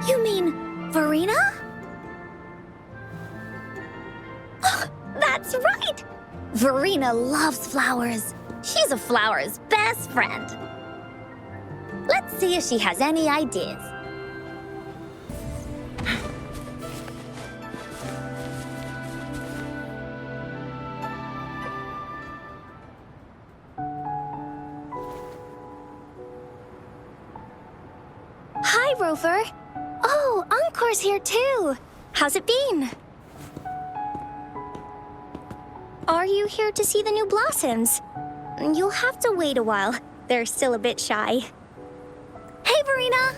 You mean Verena? That's right! Verena loves flowers. She's a flower's best friend. Let's see if she has any ideas. Hi, Rover. Oh, ENCORE's here too. How's it been? Are you here to see the new blossoms? You'll have to wait a while. They're still a bit shy. Hey, Verena!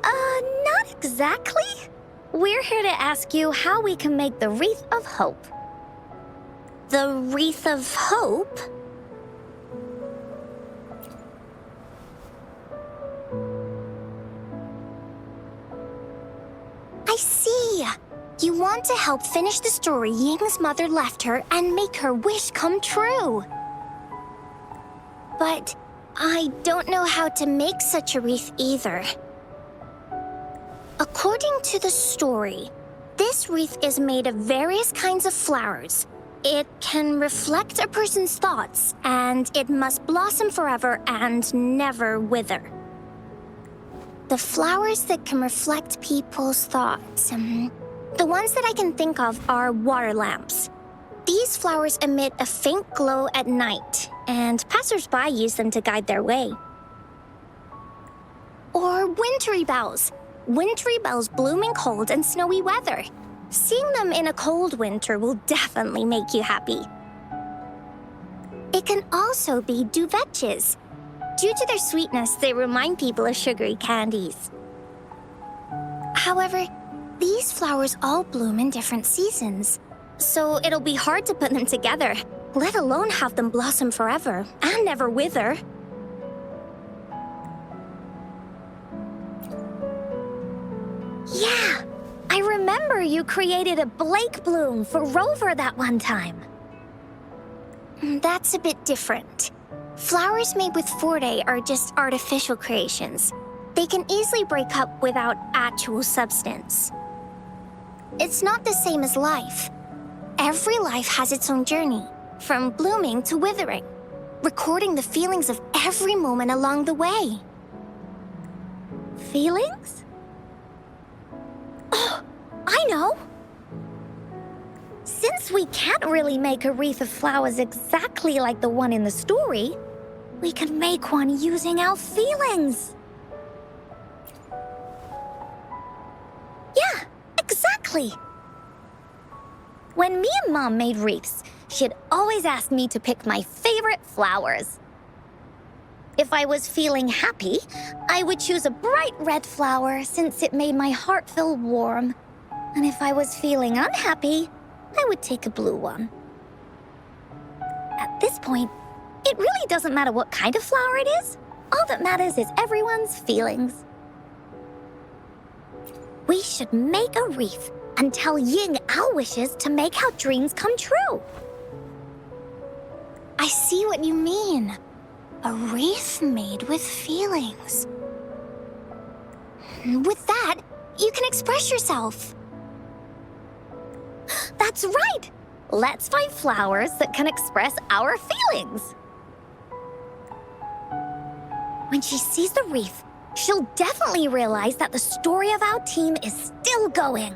Not exactly. We're here to ask you how we can make the Wreath of Hope. The Wreath of Hope? I see. You want to help finish the story Ying's mother left her and make her wish come true. But I don't know how to make such a wreath either. According to the story, this wreath is made of various kinds of flowers. It can reflect a person's thoughts, and it must blossom forever and never wither. The flowers that can reflect people's thoughts, the ones that I can think of are water lamps. These flowers emit a faint glow at night, and passers-by use them to guide their way. Or wintry bells. Wintry bells bloom in cold and snowy weather. Seeing them in a cold winter will definitely make you happy. It can also be duvetches. Due to their sweetness, they remind people of sugary candies. However, these flowers all bloom in different seasons, so it'll be hard to put them together, let alone have them blossom forever and never wither. Yeah, I remember you created a Blake bloom for Rover that one time. That's a bit different. Flowers made with Forte are just artificial creations. They can easily break up without actual substance. It's not the same as life. Every life has its own journey, from blooming to withering, recording the feelings of every moment along the way. Feelings? Oh, I know! Since we can't really make a wreath of flowers exactly like the one in the story, we can make one using our feelings. Yeah, exactly. When me and Mom made wreaths, she'd always ask me to pick my favorite flowers. If I was feeling happy, I would choose a bright red flower since it made my heart feel warm. And if I was feeling unhappy, I would take a blue one. At this point, it really doesn't matter what kind of flower it is. All that matters is everyone's feelings. We should make a wreath and tell Ying our wishes to make our dreams come true. I see what you mean. A wreath made with feelings. With that, you can express yourself. That's right! Let's find flowers that can express our feelings. When she sees the wreath, she'll definitely realize that the story of our team is still going.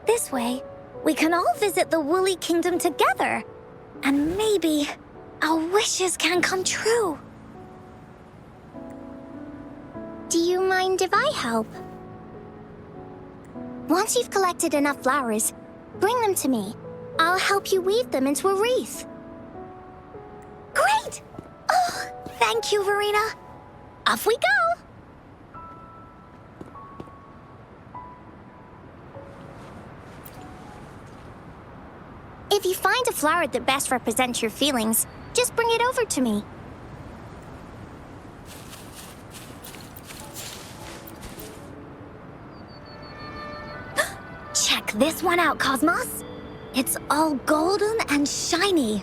This way, we can all visit the Woolly Kingdom together, and maybe our wishes can come true. Do you mind if I help? Once you've collected enough flowers, bring them to me. I'll help you weave them into a wreath. Great! Oh, thank you, Verena. Off we go! If you find a flower that best represents your feelings, just bring it over to me. Check this one out, Cosmos. It's all golden and shiny.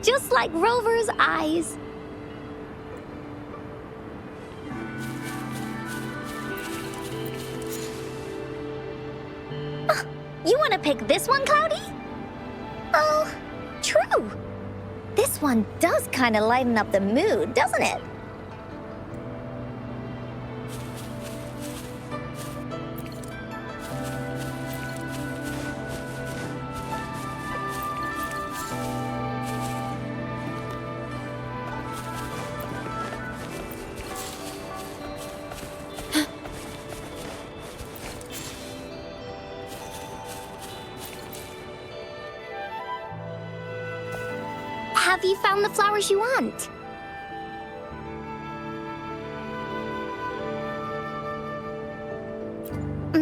Just like Rover's eyes. You want to pick this one, Cloudy? Oh, true. This one does kind of lighten up the mood, doesn't it? Have you found the flowers you want?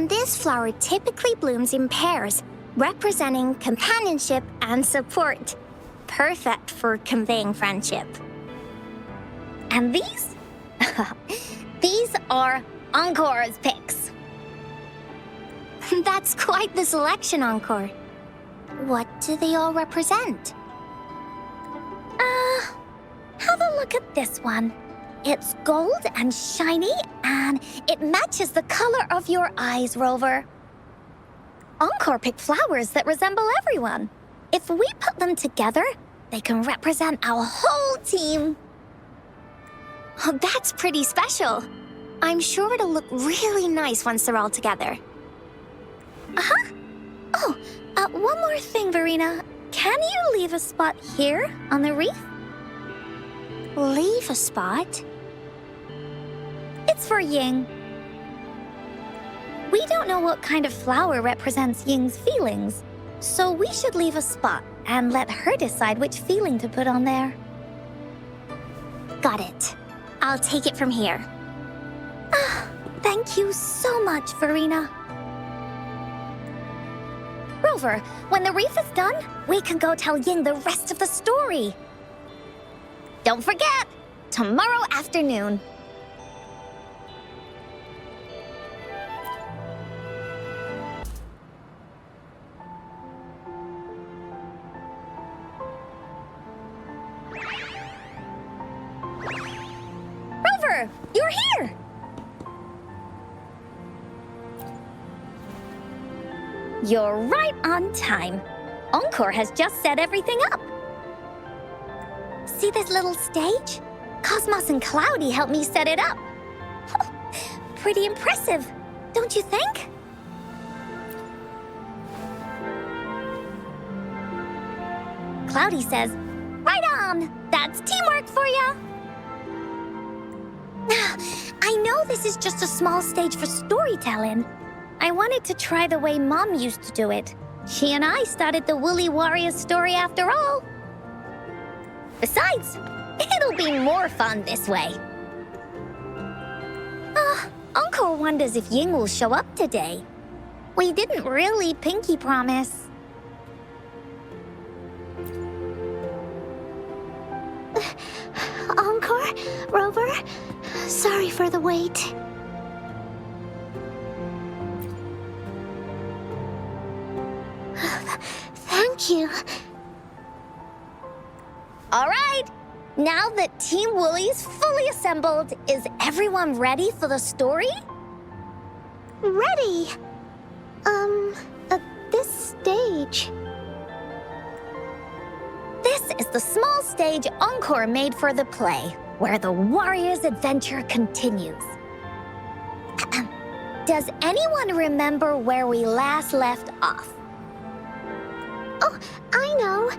This flower typically blooms in pairs, representing companionship and support. Perfect for conveying friendship. And these? These are ENCORE's picks. That's quite the selection, Encore. What do they all represent? Have a look at this one. It's gold and shiny, and it matches the color of your eyes, Rover. ENCORE picked flowers that resemble everyone. If we put them together, they can represent our whole team. Oh, that's pretty special. I'm sure it'll look really nice once they're all together. Uh-huh. Oh, one more thing, Verena. Can you leave a spot here on the wreath? Leave a spot? It's for Ying. We don't know what kind of flower represents Ying's feelings, so we should leave a spot and let her decide which feeling to put on there. Got it. I'll take it from here. Thank you so much, Verena. Rover, when the wreath is done, we can go tell Ying the rest of the story. Don't forget, tomorrow afternoon. Rover, you're here! You're right on time. ENCORE has just set everything up. See this little stage? Cosmos and Cloudy helped me set it up. Pretty impressive, don't you think? Cloudy says, right on! That's teamwork for ya! I know this is just a small stage for storytelling. I wanted to try the way Mom used to do it, She and I started the Woolly Warriors story after all. Besides, it'll be more fun this way. Encore wonders if Ying will show up today. We didn't really pinky promise. Encore, Rover, sorry for the wait. Thank you. All right, now that Team Woolly's fully assembled, is everyone ready for the story? Ready. At this stage. This is the small stage Encore made for the play, where the warrior's adventure continues. Does anyone remember where we last left off? Oh, I know.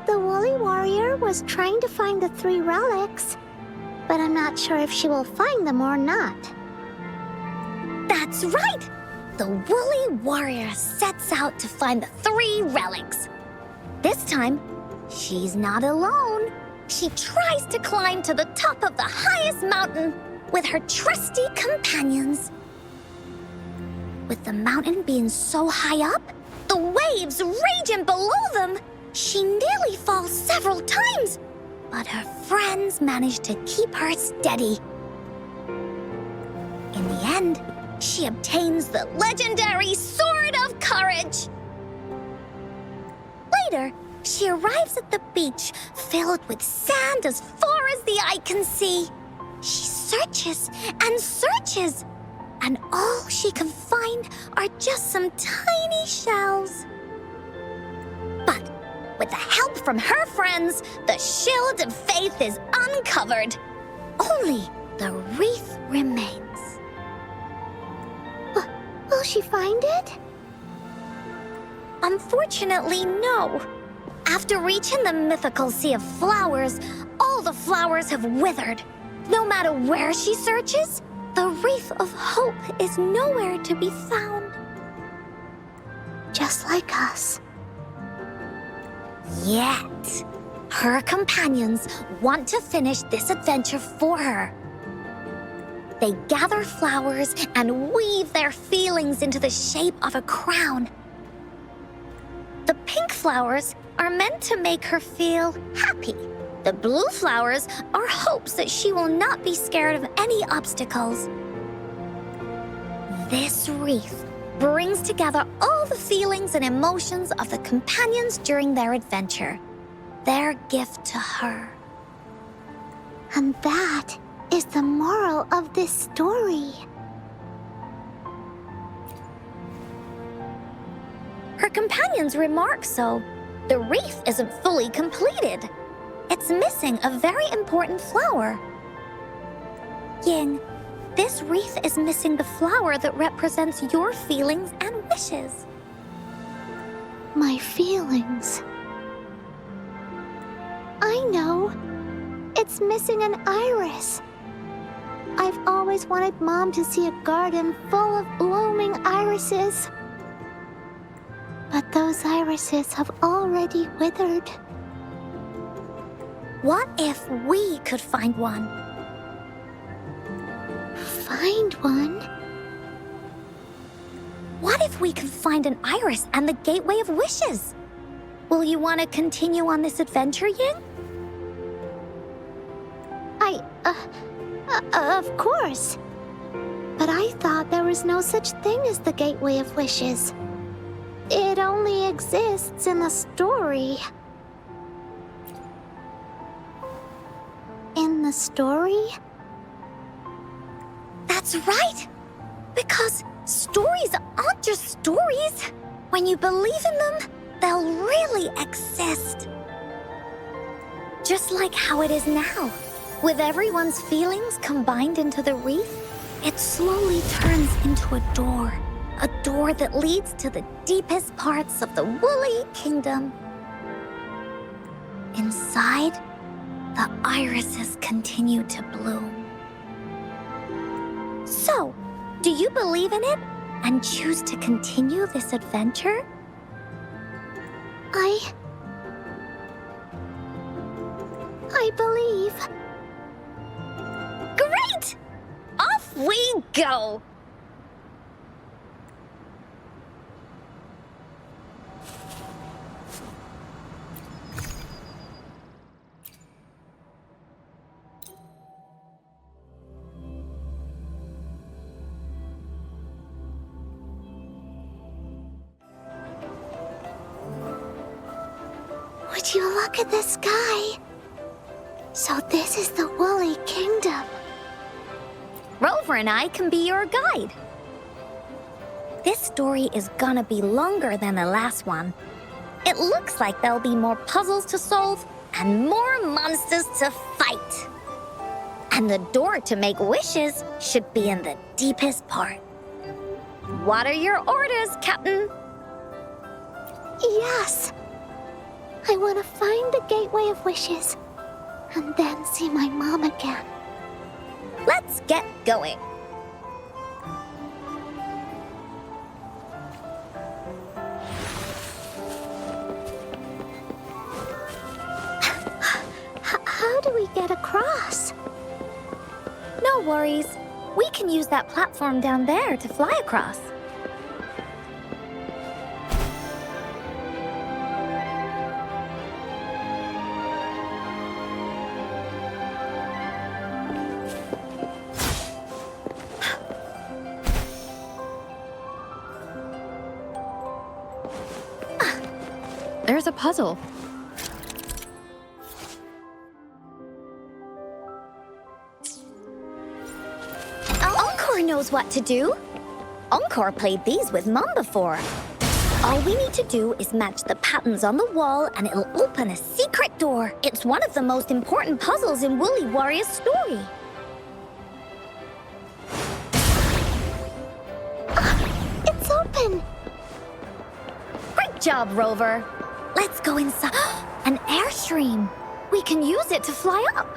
The Woolly Warrior was trying to find the 3 relics, but I'm not sure if she will find them or not. That's right! The Woolly Warrior sets out to find the 3 relics. This time, she's not alone. She tries to climb to the top of the highest mountain with her trusty companions. With the mountain being so high up, the waves raging below them, she nearly falls several times, but her friends manage to keep her steady. In the end, she obtains the legendary Sword of Courage. Later, she arrives at the beach filled with sand as far as the eye can see. She searches and searches, and all she can find are just some tiny shells. But with the help from her friends, the Shield of Faith is uncovered. Only the wreath remains. Will she find it? Unfortunately, no. After reaching the mythical Sea of Flowers, all the flowers have withered. No matter where she searches, the Wreath of Hope is nowhere to be found. Just like us. Yet, her companions want to finish this adventure for her. They gather flowers and weave their feelings into the shape of a crown. The pink flowers are meant to make her feel happy. The blue flowers are hopes that she will not be scared of any obstacles. This wreath brings together all the feelings and emotions of the companions during their adventure. Their gift to her. And that is the moral of this story. Her companions remark so. The wreath isn't fully completed. It's missing a very important flower. Ying, this wreath is missing the flower that represents your feelings and wishes. My feelings. I know. It's missing an iris. I've always wanted Mom to see a garden full of blooming irises. But those irises have already withered. What if we could find one? Find one? What if we could find an iris and the Gateway of Wishes? Will you want to continue on this adventure, Ying? Of course. But I thought there was no such thing as the Gateway of Wishes. It only exists in the story. In the story? That's right! Because stories aren't just stories. When you believe in them, they'll really exist. Just like how it is now. With everyone's feelings combined into the wreath, it slowly turns into a door that leads to the deepest parts of the Woolly Kingdom. Inside, the irises continue to bloom. So, do you believe in it and choose to continue this adventure? I believe. Great! Off we go! Would you look at the sky? So this is the Woolly Kingdom. Rover and I can be your guide. This story is gonna be longer than the last one. It looks like there'll be more puzzles to solve and more monsters to fight. And the door to make wishes should be in the deepest part. What are your orders, Captain? Yes. I want to find the Gateway of Wishes and then see my mom again. Let's get going. How do we get across? No worries. We can use that platform down there to fly across. There's a puzzle. ENCORE knows what to do. ENCORE played these with Mom before. All we need to do is match the patterns on the wall and it'll open a secret door. It's one of the most important puzzles in Woolly Warrior's story. It's open. Great job, Rover. Let's go inside. An airstream. We can use it to fly up.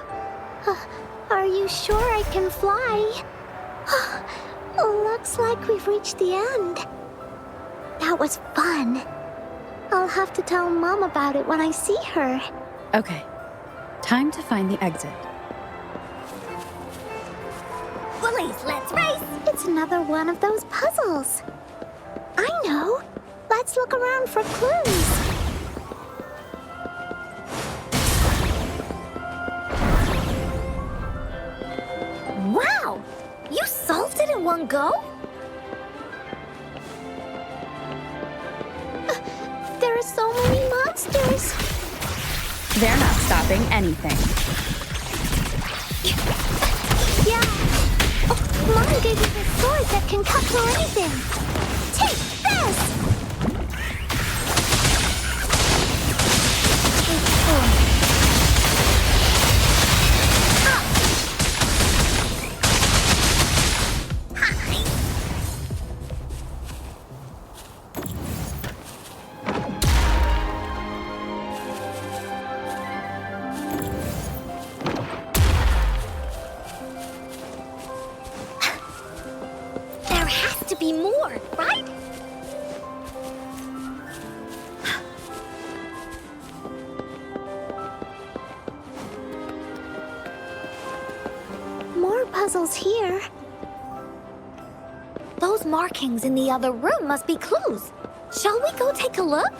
Are you sure I can fly? Looks like we've reached the end. That was fun. I'll have to tell Mom about it when I see her. Okay, time to find the exit. Woolies, let's race. It's another one of those puzzles. I know. Let's look around for clues. Wow! You solved it in one go? There are so many monsters. They're not stopping anything. Yeah. Oh, Mom gave me this sword that can cut through anything. Take this! There has to be more, right? More puzzles here. Those markings in the other room must be clues. Shall we go take a look?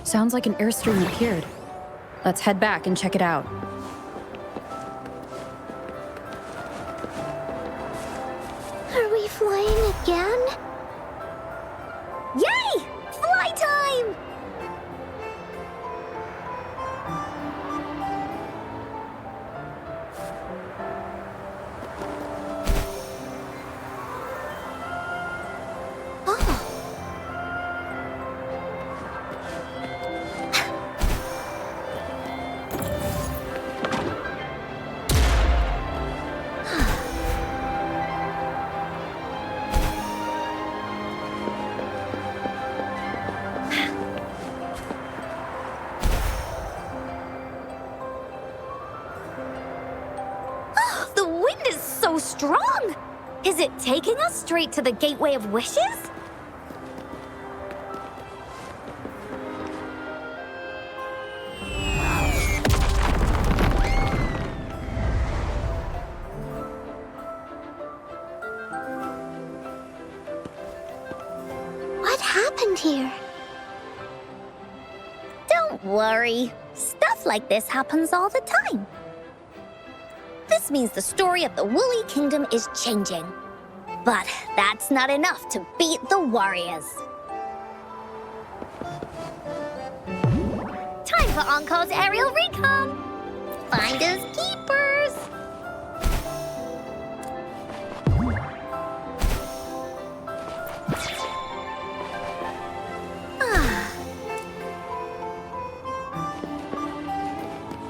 Sounds like an airstream appeared. Let's head back and check it out. Are we flying again? Yay! Fly time! Oh. strong! Is it taking us straight to the Gateway of Wishes? What happened here? Don't worry. Stuff like this happens all the time. This means the story of the Woolly Kingdom is changing. But that's not enough to beat the warriors. Time for ENCORE's aerial recon. Finders keepers.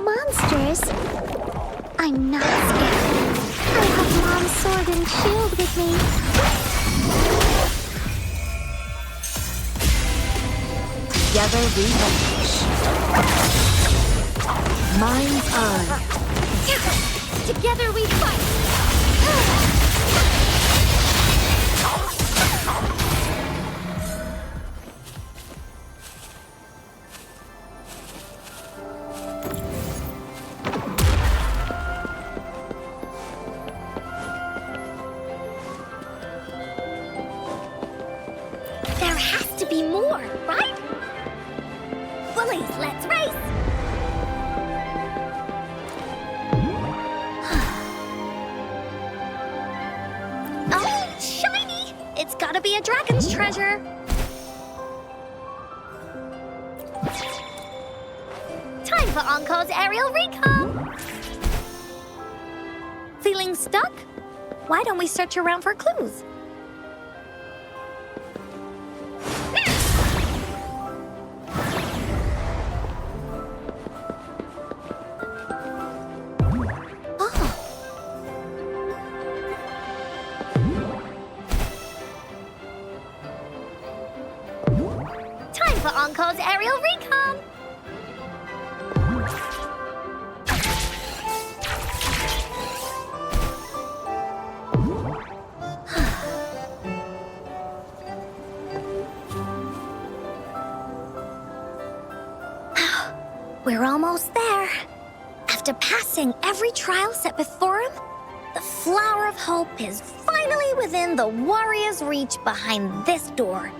Monsters? I'm not scared. I have Mom's sword and shield with me. Together we vanish. Mind's eye. Together we fight! There has to be more, right? Bullies, let's race! Oh, shiny! It's gotta be a dragon's treasure. Time for ENCORE's aerial recon. Feeling stuck? Why don't we search around for clues? Time for ENCORE's aerial recon. We're almost there. After passing every trial set before him, the Flower of Hope is finally within the warrior's reach behind this door.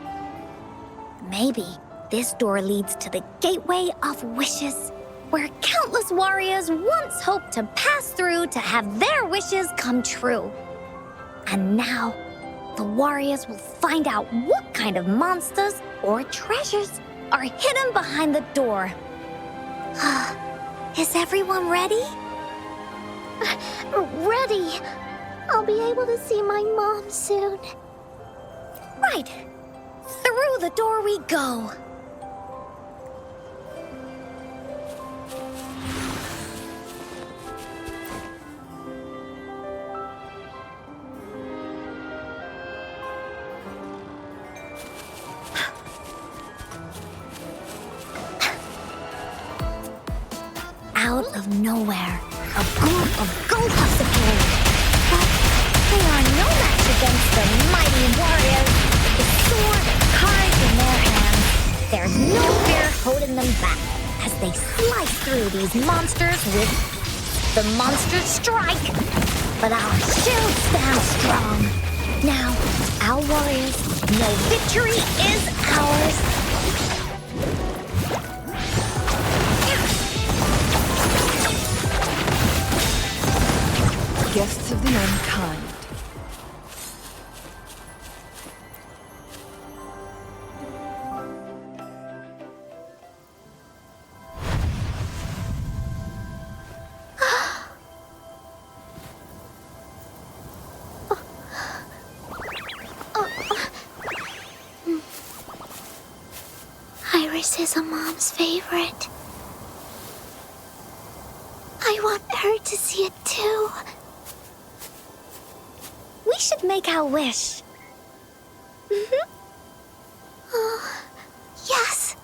Maybe this door leads to the Gateway of Wishes, where countless warriors once hoped to pass through to have their wishes come true. And now, the warriors will find out what kind of monsters or treasures are hidden behind the door. Is everyone ready? Ready! I'll be able to see my mom soon. Right. Through the door we go. Out of nowhere, a group of Goldpuffs appeared. But they are no match against the mighty warriors. The sword and cards in their hands. There's no fear holding them back as they slice through these monsters with the monsters strike. But our shield stands strong. Now, our warriors know victory is ours. Guests of the unkind. Iris is a mom's favorite. I want her to see it too. We should make our wish. Oh, yes.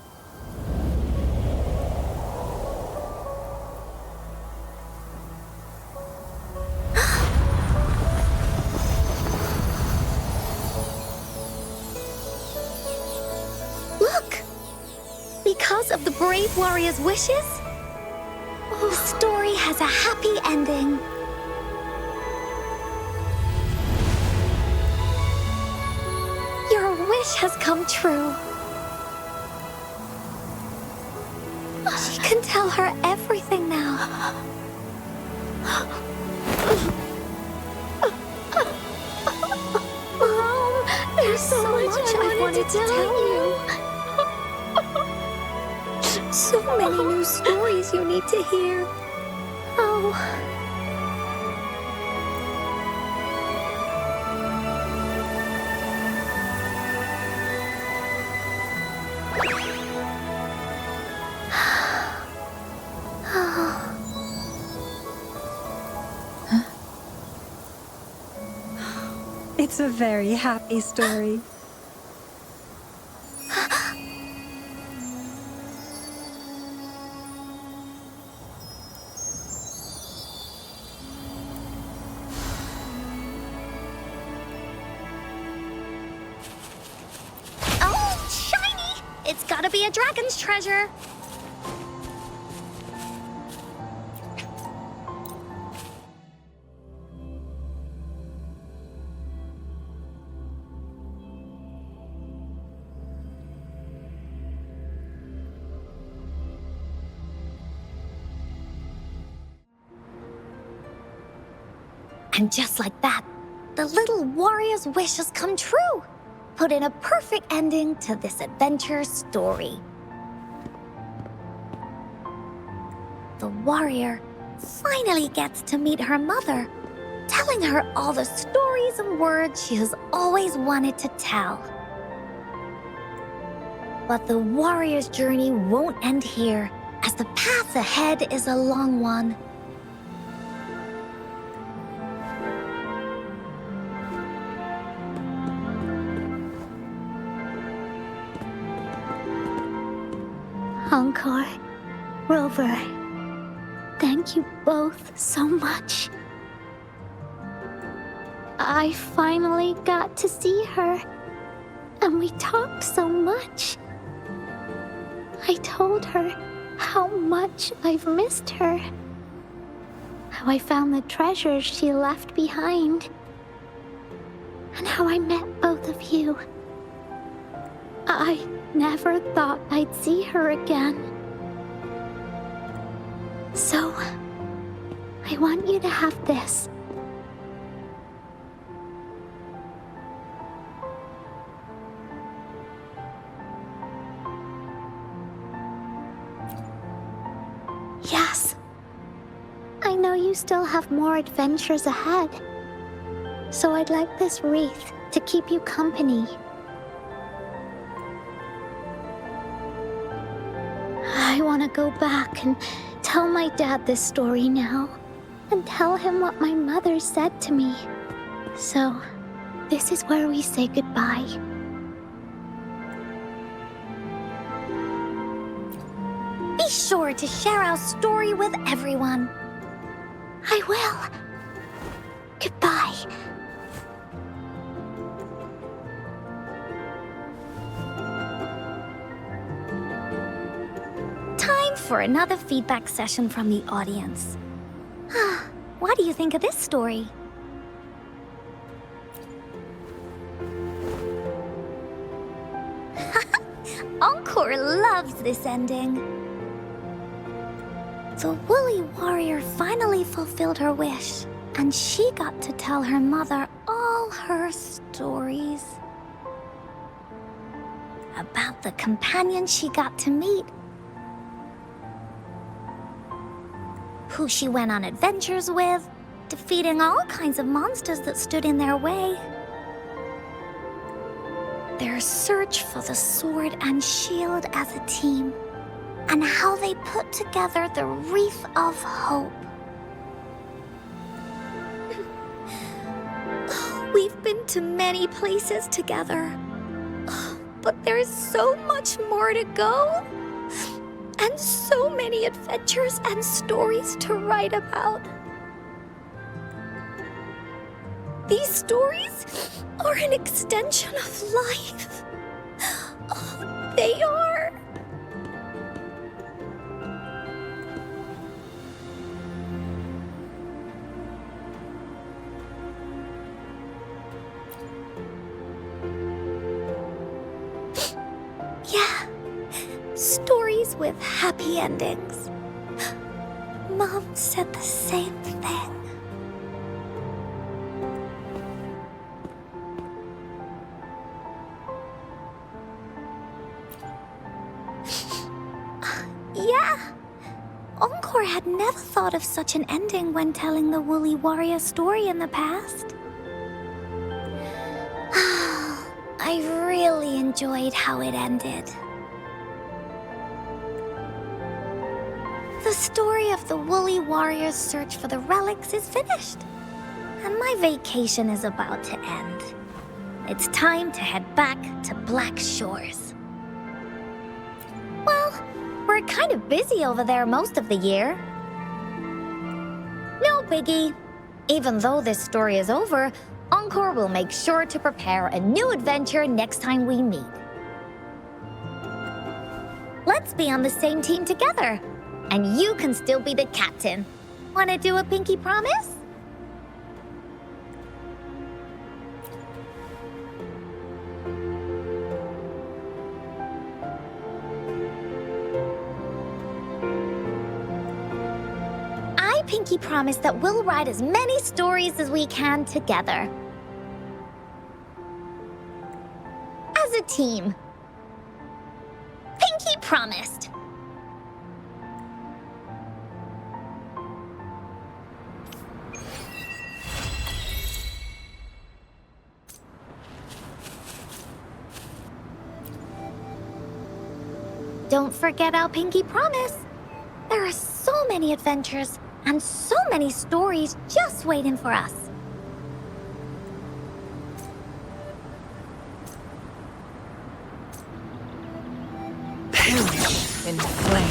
because of the brave warrior's wishes, the story has a happy ending. Your wish has come true. She can tell her everything now. Mom, there's so much I wanted to tell you. So many new stories you need to hear. Oh. It's a very happy story. Oh, shiny! It's gotta be a dragon's treasure. And just like that, the little warrior's wish has come true, put in a perfect ending to this adventure story. The warrior finally gets to meet her mother, telling her all the stories and words she has always wanted to tell. But the warrior's journey won't end here, as the path ahead is a long one. Encore, Rover, thank you both so much. I finally got to see her, and we talked so much. I told her how much I've missed her, how I found the treasures she left behind, and how I met both of you. I never thought I'd see her again. So, I want you to have this. Yes. I know you still have more adventures ahead. So I'd like this wreath to keep you company. I want to go back and tell my dad this story now, and tell him what my mother said to me. So, this is where we say goodbye. Be sure to share our story with everyone. I will. Goodbye. Time for another feedback session from the audience. What do you think of this story? Encore loves this ending. The woolly warrior finally fulfilled her wish, and she got to tell her mother all her stories. About the companion she got to meet, who she went on adventures with, defeating all kinds of monsters that stood in their way. Their search for the sword and shield as a team, and how they put together the Wreath of Hope. We've been to many places together, but there's so much more to go, and so many adventures and stories to write about. These stories are an extension of life. They are. with happy endings. Mom said the same thing. Yeah. ENCORE had never thought of such an ending when telling the Woolly Warrior story in the past. I really enjoyed how it ended. The story of the Woolly Warrior's search for the relics is finished, and my vacation is about to end. It's time to head back to Black Shores. Well, we're kind of busy over there most of the year. No biggie. Even though this story is over, ENCORE will make sure to prepare a new adventure next time we meet. Let's be on the same team together. And you can still be the captain. Wanna do a pinky promise? I pinky promise that we'll write as many stories as we can together. As a team. Pinky promised. Don't forget our pinky promise. There are so many adventures and so many stories just waiting for us. Perish in flame.